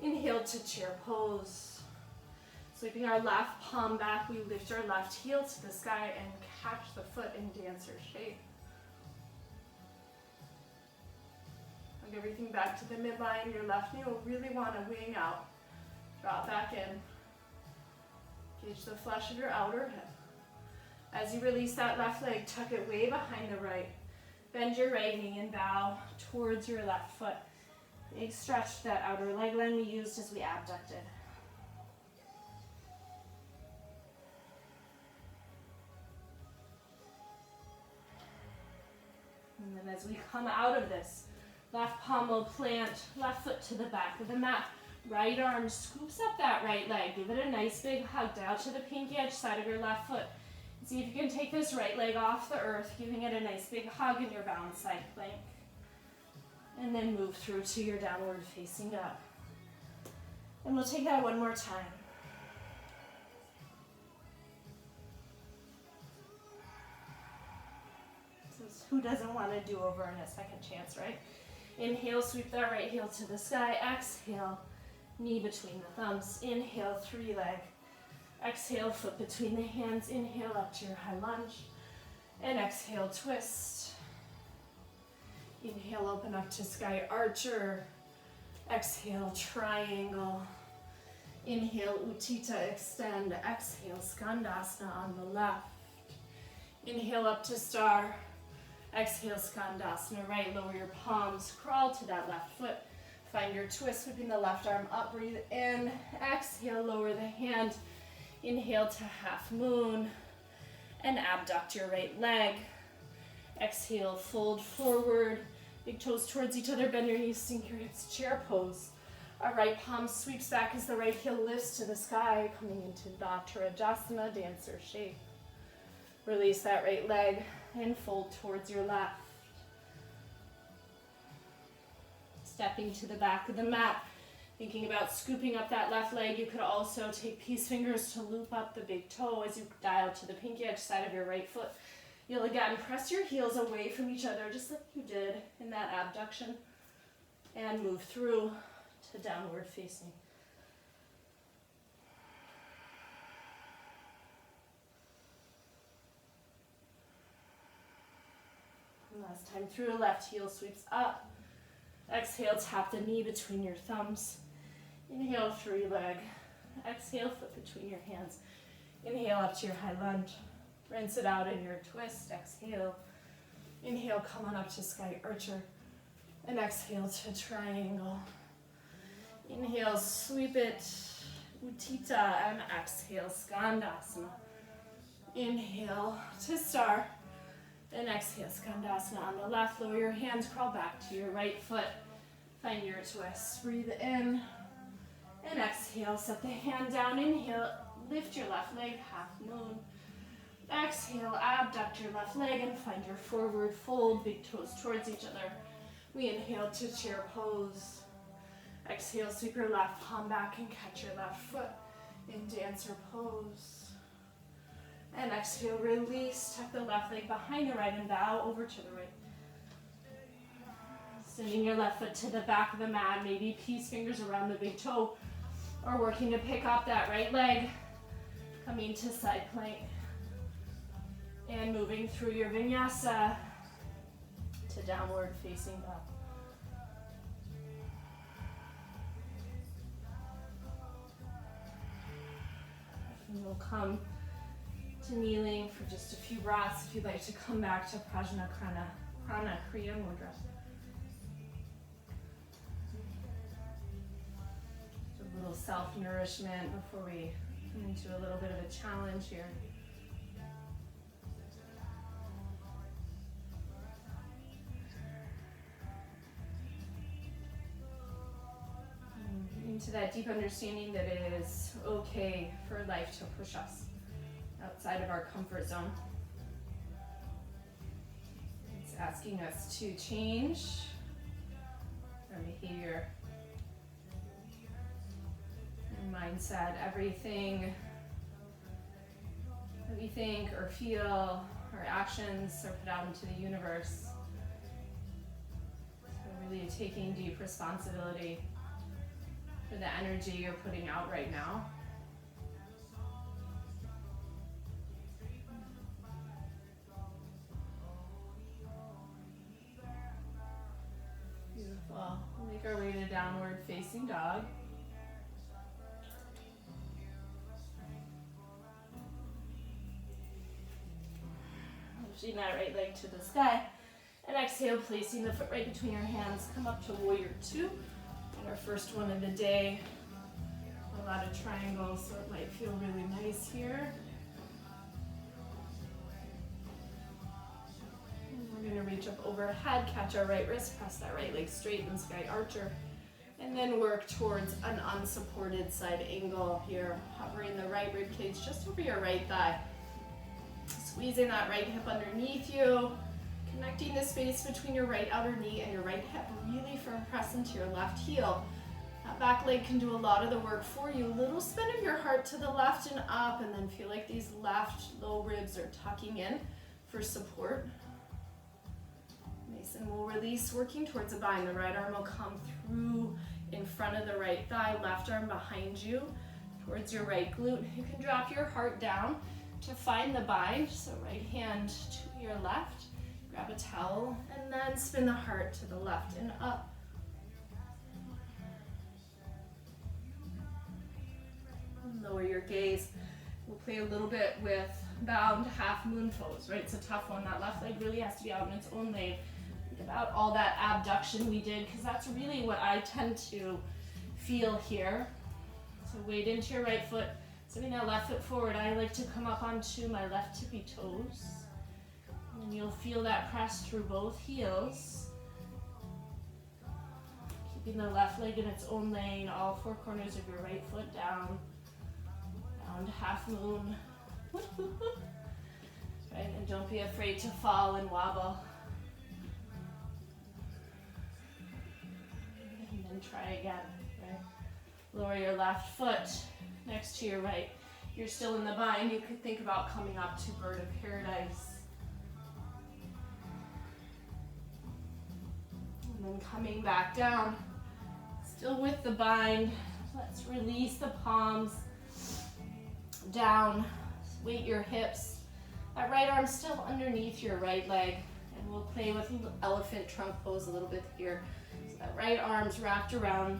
Inhale to chair pose. Sweeping our left palm back, we lift our left heel to the sky and catch the foot in dancer shape. Hug everything back to the midline. Your left knee will really want to wing out. Drop back in. Gauge the flesh of your outer hip. As you release that left leg, tuck it way behind the right. Bend your right knee and bow towards your left foot. Big stretch to that outer leg line we used as we abducted. And then as we come out of this, left palm will plant, left foot to the back of the mat. Right arm scoops up that right leg. Give it a nice big hug down to the pinky edge side of your left foot. See if you can take this right leg off the earth, giving it a nice big hug in your bound side plank. And then move through to your downward facing dog. And we'll take that one more time. So who doesn't want to do over in a second chance, right? Inhale, sweep that right heel to the sky. Exhale, knee between the thumbs. Inhale, three leg. Exhale, foot between the hands. Inhale up to your high lunge. And exhale, twist. Inhale, open up to sky archer. Exhale, triangle. Inhale, Utthita, extend. Exhale, Skandasana on the left. Inhale up to star. Exhale, Skandasana right. Lower your palms, crawl to that left foot. Find your twist, sweeping the left arm up. Breathe in. Exhale, lower the hand. Inhale to half moon. And abduct your right leg. Exhale, fold forward. Big toes towards each other. Bend your knees, sink your hips, chair pose. Our right palm sweeps back as the right heel lifts to the sky, coming into Dhattarajasana, dancer shape. Release that right leg and fold towards your left. Stepping to the back of the mat, thinking about scooping up that left leg. You could also take peace fingers to loop up the big toe as you dial to the pinky edge side of your right foot. You'll again press your heels away from each other, just like you did in that abduction, and move through to downward facing. Last time through, left heel sweeps up. Exhale, tap the knee between your thumbs. Inhale, three leg. Exhale, foot between your hands. Inhale up to your high lunge. Rinse it out in your twist. Exhale. Inhale, come on up to sky archer. And exhale to triangle. Inhale, sweep it. Utthita, and exhale, Skandasana. Inhale to star. And exhale, Skandasana on the left. Lower your hands, crawl back to your right foot. Find your twist. Breathe in. And exhale, set the hand down. Inhale, lift your left leg, half moon. Exhale, abduct your left leg and find your forward fold, big toes towards each other. We inhale to chair pose. Exhale, sweep your left palm back and catch your left foot in dancer pose. And exhale, release, tuck the left leg behind the right and bow over to the right. Sending your left foot to the back of the mat, maybe peace fingers around the big toe, or working to pick up that right leg, coming to side plank. And moving through your vinyasa to downward facing dog. And we'll come to kneeling for just a few breaths if you'd like to come back to Prajna Prana Kriya Mudra. A little self-nourishment before we come into a little bit of a challenge here. Into that deep understanding that it is okay for life to push us outside of our comfort zone. It's asking us to change our behavior and mindset, everything that we think or feel, our actions are put out into the universe. So really taking deep responsibility for the energy you're putting out right now. Beautiful. We'll make our way to downward facing dog. Lifting that right leg to the sky. And exhale, placing the foot right between your hands. Come up to warrior two. Our first one of the day. A lot of triangles, so it might feel really nice here. And we're going to reach up overhead, catch our right wrist, press that right leg straight in sky archer. And And then work towards an unsupported side angle here, hovering the right rib cage just over your right thigh. Squeezing that right hip underneath you, connecting the space between your right outer knee and your right hip. Really firm press into your left heel. That back leg can do a lot of the work for you. Little spin of your heart to the left and up, and then feel like these left low ribs are tucking in for support. Nice, and we'll release, working towards a bind. The right arm will come through in front of the right thigh, left arm behind you towards your right glute. You can drop your heart down to find the bind. So right hand to your left, grab a towel, and then spin the heart to the left and up. And lower your gaze. We'll play a little bit with bound half moon pose, right? It's a tough one. That left leg really has to be out in its own lane. About all that abduction we did, because that's really what I tend to feel here. So weight into your right foot, sending that left foot forward. I like to come up onto my left tippy toes, and you'll feel that press through both heels, keeping the left leg in its own lane, all four corners of your right foot down, round half moon. Right, and don't be afraid to fall and wobble. Try again, right? Lower your left foot next to your right. You're still in the bind. You could think about coming up to bird of paradise. And then coming back down, still with the bind. Let's release the palms down. Weight your hips. That right arm still underneath your right leg. And we'll play with elephant trunk pose a little bit here. That right arm's wrapped around,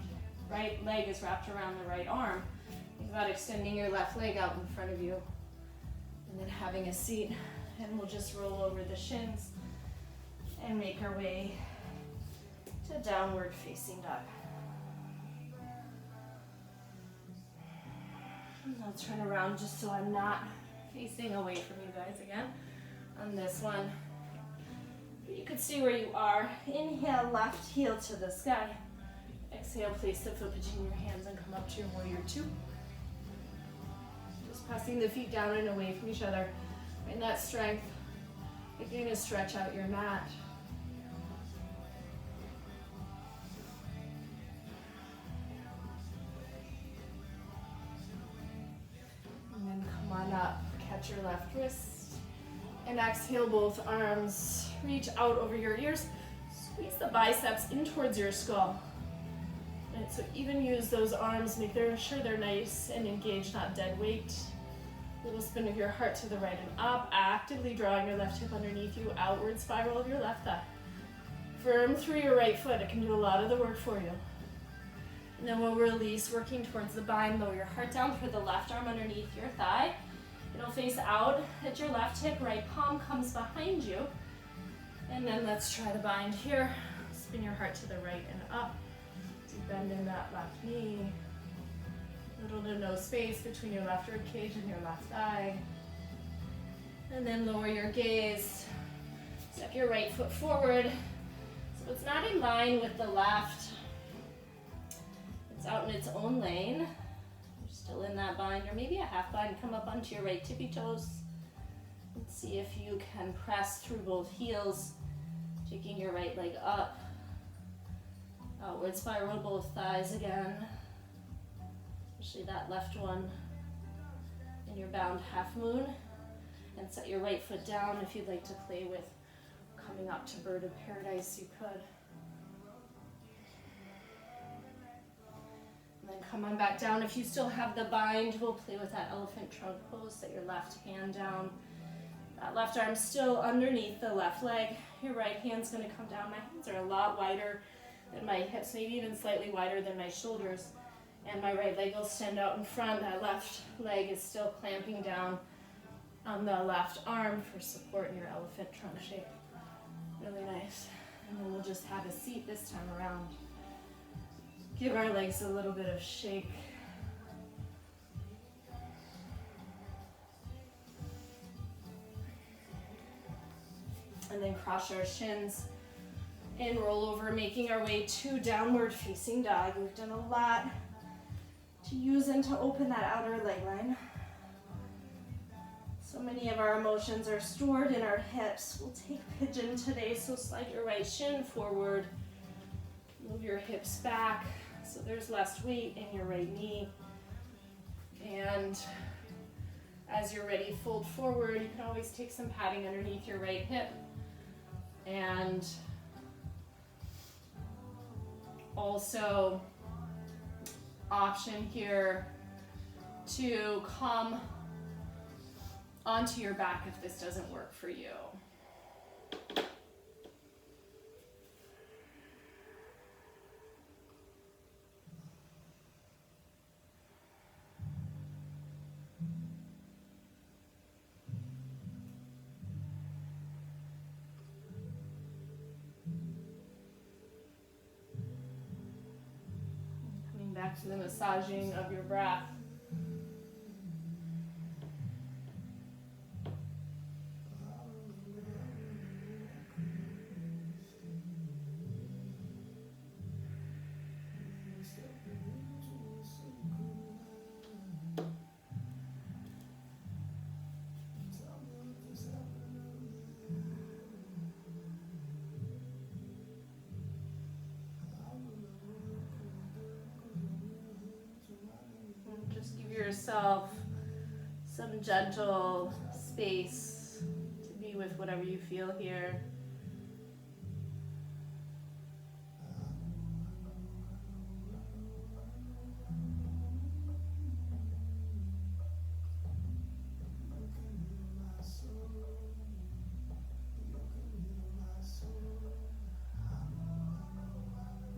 right leg is wrapped around the right arm. Think about extending your left leg out in front of you. And then having a seat. And we'll just roll over the shins and make our way to downward facing dog. And I'll turn around just so I'm not facing away from you guys again on this one. You could stay where you are. Inhale, left heel to the sky. Exhale, place the foot between your hands and come up to your warrior two. Just pressing the feet down and away from each other. Find that strength. Begin to stretch out your mat. And then come on up. Catch your left wrist. And exhale, both arms reach out over your ears. Squeeze the biceps in towards your skull. Right, so even use those arms, make sure they're nice and engaged, not dead weight. Little spin of your heart to the right and up, actively drawing your left hip underneath you, outward spiral of your left thigh. Firm through your right foot, it can do a lot of the work for you. And then we'll release, working towards the bind, lower your heart down, put the left arm underneath your thigh. It'll face out at your left hip, right palm comes behind you. And then let's try the bind here. Spin your heart to the right and up. Deep bend in that left knee. Little to no space between your left rib cage and your left thigh. And then lower your gaze. Step your right foot forward. So it's not in line with the left. It's out in its own lane. Still in that bind, or maybe a half bind. Come up onto your right tippy toes and see if you can press through both heels, taking your right leg up. Outward spiral both thighs again, especially that left one. And your bound half moon, and set your right foot down. If you'd like to play with coming up to bird of paradise, you could. And then come on back down. If you still have the bind, we'll play with that elephant trunk pose. Set your left hand down. That left arm still underneath the left leg. Your right hand's gonna come down. My hands are a lot wider than my hips, maybe even slightly wider than my shoulders. And my right leg will stand out in front. That left leg is still clamping down on the left arm for support in your elephant trunk shape. Really nice. And then we'll just have a seat this time around. Give our legs a little bit of shake. And then cross our shins. And roll over, making our way to downward facing dog. We've done a lot to use and to open that outer leg line. So many of our emotions are stored in our hips. We'll take pigeon today, so slide your right shin forward. Move your hips back so there's less weight in your right knee. And as you're ready, fold forward. You can always take some padding underneath your right hip. And also option here to come onto your back if this doesn't work for you. Coming back to the massaging of your breath. Just give yourself some gentle space to be with whatever you feel here.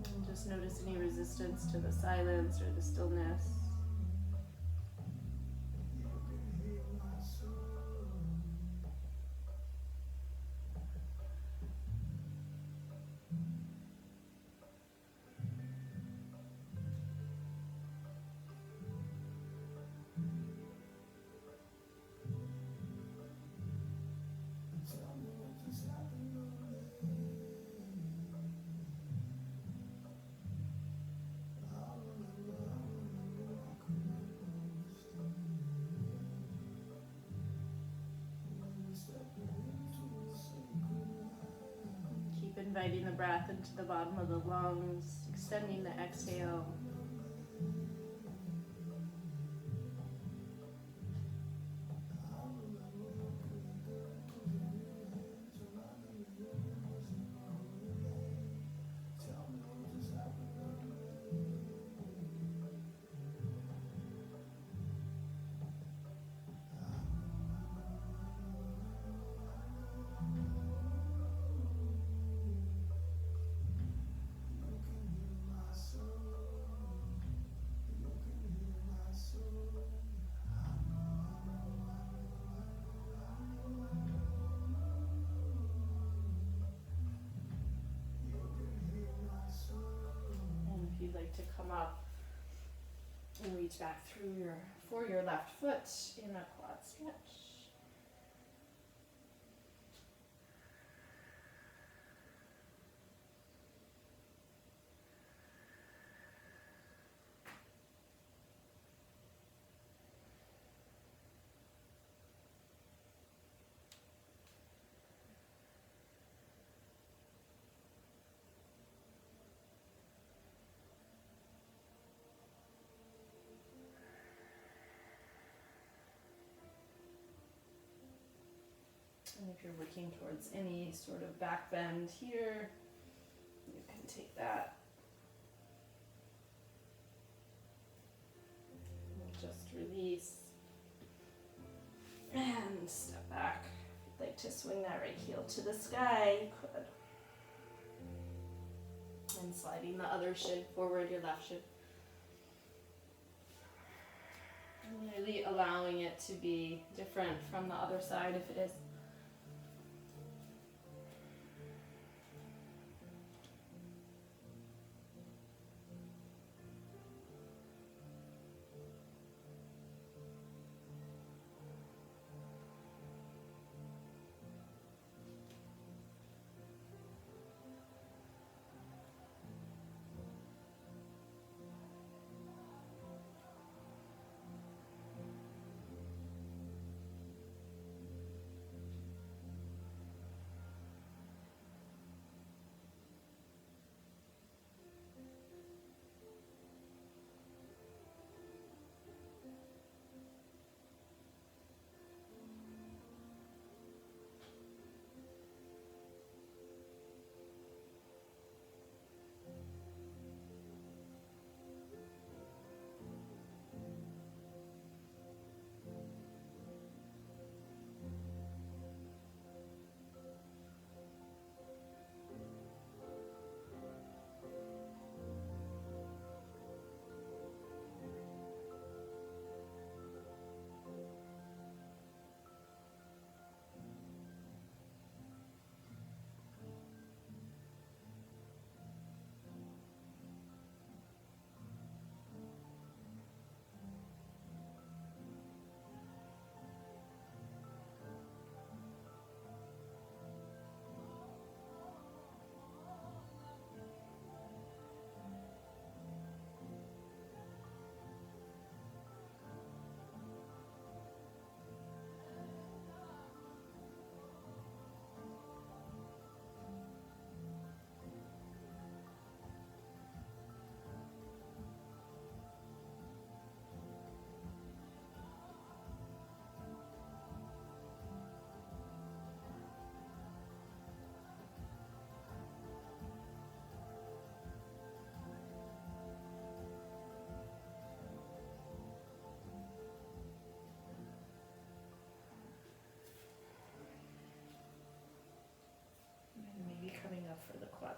And just notice any resistance to the silence or the stillness. Inviting the breath into the bottom of the lungs, extending the exhale. If you'd like to come up and reach back through for your left foot in a quad stretch. And if you're working towards any sort of back bend here, you can take that. And just release. And step back. If you'd like to swing that right heel to the sky, you could. And sliding the other shin forward, your left shin. And really allowing it to be different from the other side if it is.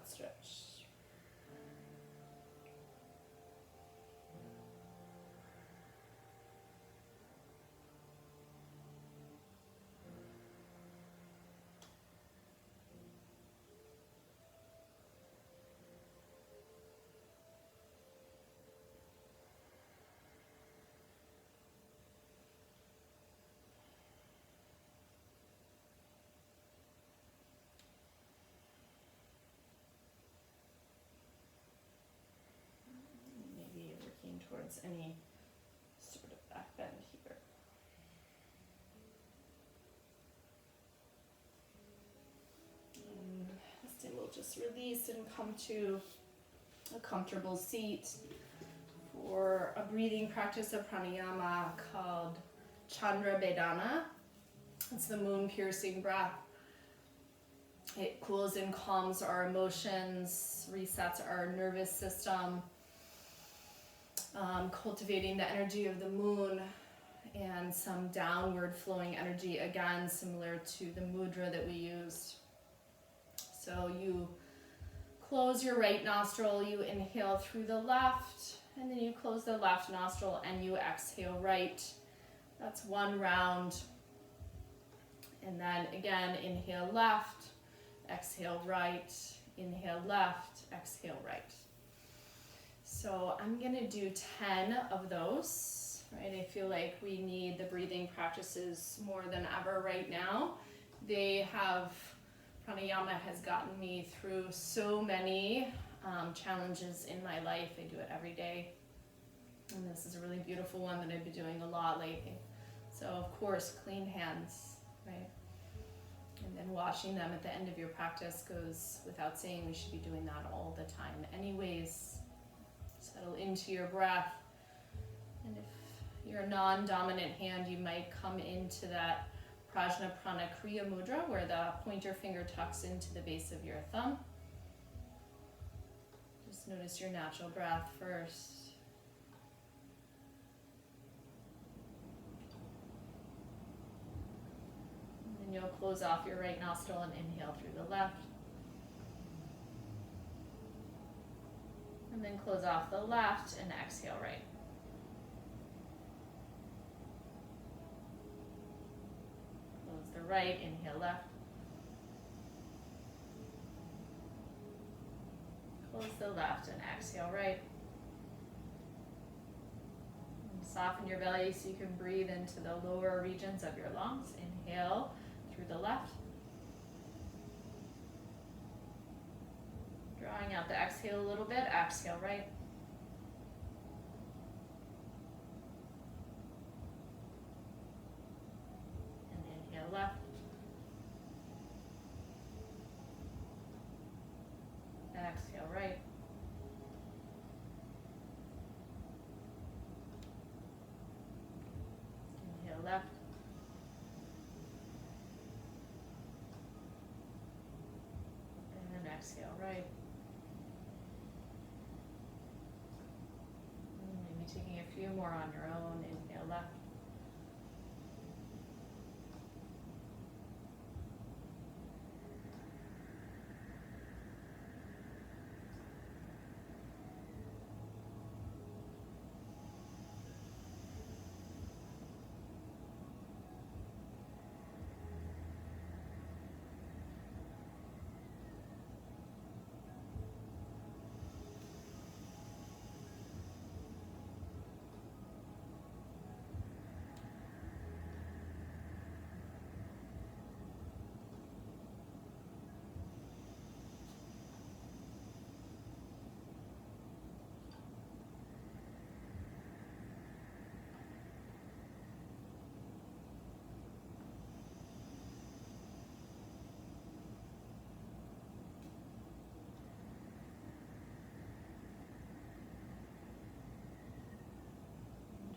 butt stretch. Maybe working towards any sort of back bend here. And we'll just release and come to a comfortable seat for a breathing practice of pranayama called Chandra Vedana. It's the moon piercing breath. It cools and calms our emotions, resets our nervous system, cultivating the energy of the moon and some downward flowing energy, again similar to the mudra that we used. So you close your right nostril, you inhale through the left, and then you close the left nostril and you exhale right. That's one round. And then again, inhale left, exhale right, inhale left, exhale right. So I'm gonna do 10 of those, right? I feel like we need the breathing practices more than ever right now. Pranayama has gotten me through so many challenges in my life. I do it every day. And this is a really beautiful one that I've been doing a lot lately. So of course, clean hands, right? And then washing them at the end of your practice goes without saying. We should be doing that all the time anyways. Settle into your breath. And if you're a non-dominant hand, you might come into that Prajna Prana Kriya Mudra, where the pointer finger tucks into the base of your thumb. Just notice your natural breath first. And then you'll close off your right nostril and inhale through the left. And then close off the left and exhale right. Close the right, inhale left. Close the left and exhale right. And soften your belly so you can breathe into the lower regions of your lungs. Inhale through the left. Drawing out the exhale a little bit, exhale right. And inhale left. Exhale right. Inhale left. And then exhale right. Taking a few more on your own. Inhale left.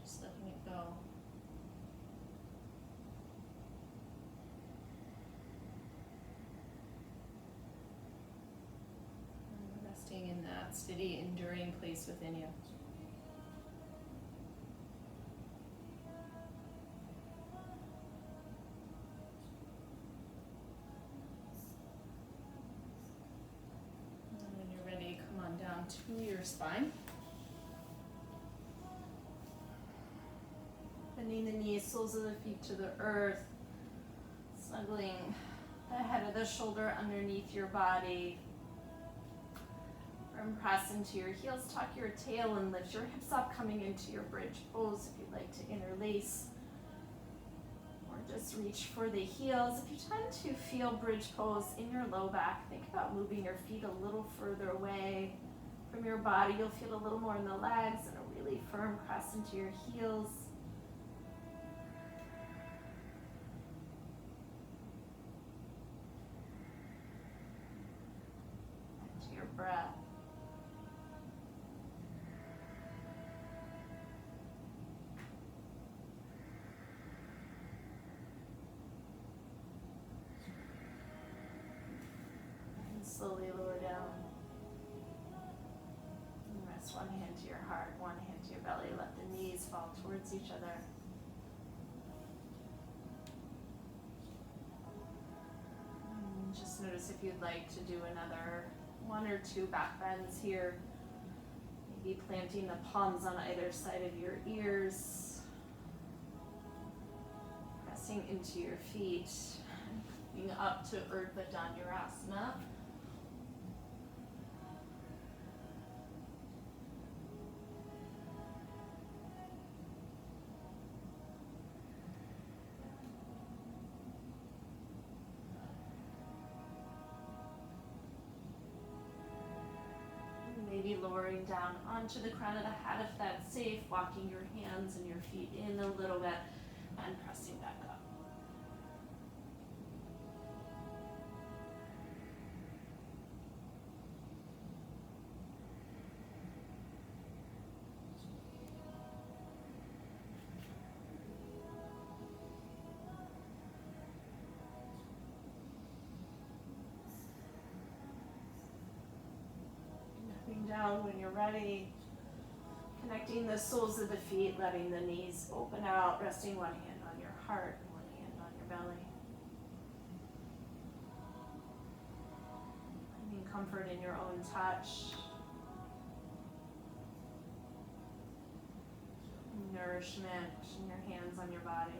Just letting it go. And resting in that steady, enduring place within you. onto your spine. Bending the knees, soles of the feet to the earth. Snuggling the head of the shoulder underneath your body. Firm press into your heels, tuck your tail and lift your hips up, coming into your bridge pose if you'd like to interlace. Or just reach for the heels. If you tend to feel bridge pose in your low back, think about moving your feet a little further away from your body. You'll feel a little more in the legs and a really firm press into your heels. And your breath. Slowly lower down. And rest one hand to your heart, one hand to your belly. Let the knees fall towards each other. And just notice if you'd like to do another 1 or 2 back bends here. Maybe planting the palms on either side of your ears. Pressing into your feet. Being up to Urdhva Dhanurasana. Maybe lowering down onto the crown of the head if that's safe, walking your hands and your feet in a little bit and pressing back up. Down when you're ready, connecting the soles of the feet, letting the knees open out, resting one hand on your heart and one hand on your belly. Finding comfort in your own touch, nourishment in your hands on your body.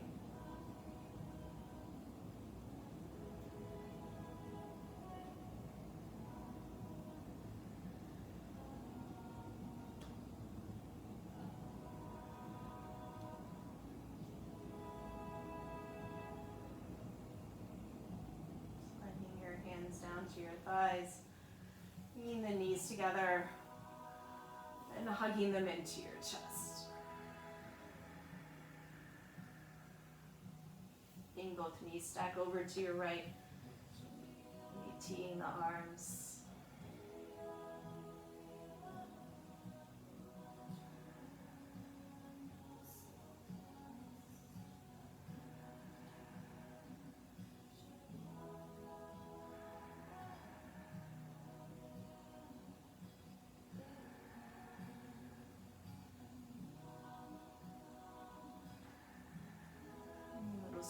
Down to your thighs, bringing the knees together and hugging them into your chest. Bring both knees stack over to your right, teeing the arms.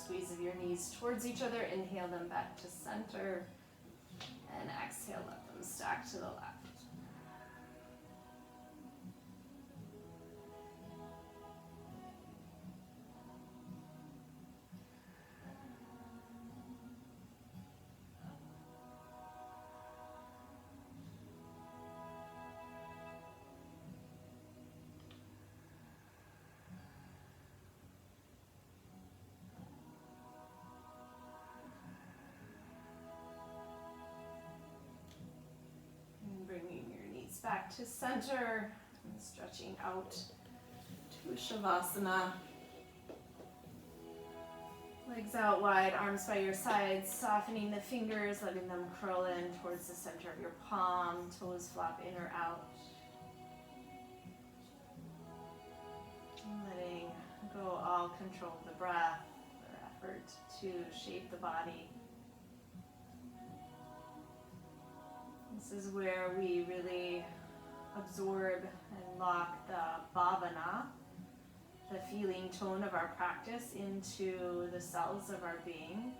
Squeeze of your knees towards each other. Inhale them back to center. And exhale, let them stack to the left. Bringing your knees back to center and stretching out to Shavasana. Legs out wide, arms by your sides, softening the fingers, letting them curl in towards the center of your palm, toes flop in or out. And letting go all control of the breath, or effort to shape the body. This is where we really absorb and lock the bhavana, the feeling tone of our practice, into the cells of our being.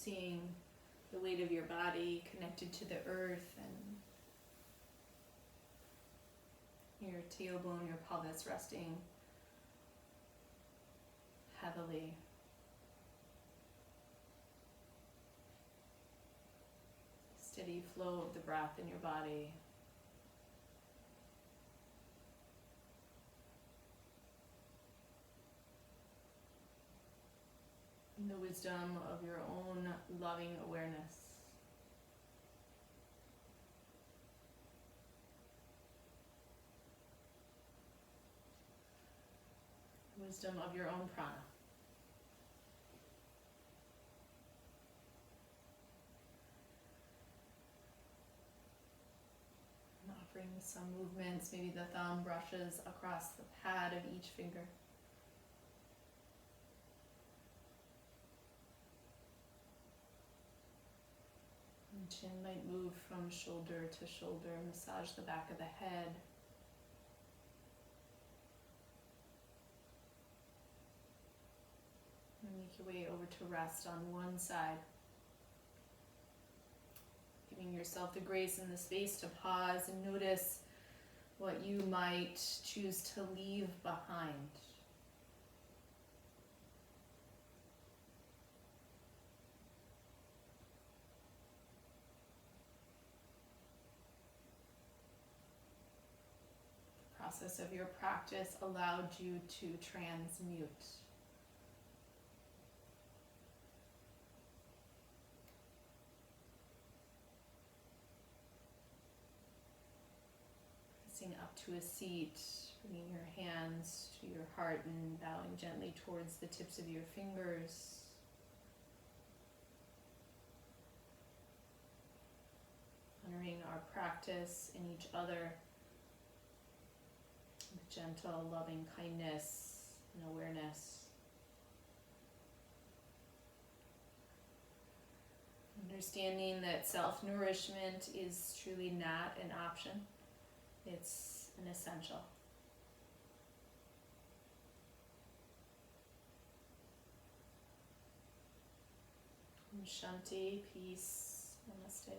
Seeing the weight of your body connected to the earth and your tailbone, your pelvis resting heavily. Steady flow of the breath in your body. And the wisdom of your own loving awareness. Wisdom of your own prana. And offering some movements, maybe the thumb brushes across the pad of each finger. And chin might move from shoulder to shoulder, massage the back of the head. And make your way over to rest on one side. Giving yourself the grace and the space to pause and notice what you might choose to leave behind. The process of your practice allowed you to transmute. Up to a seat, bringing your hands to your heart and bowing gently towards the tips of your fingers. Honoring our practice in each other with gentle, loving kindness and awareness. Understanding that self-nourishment is truly not an option. It's an essential. Shanti, peace, namaste.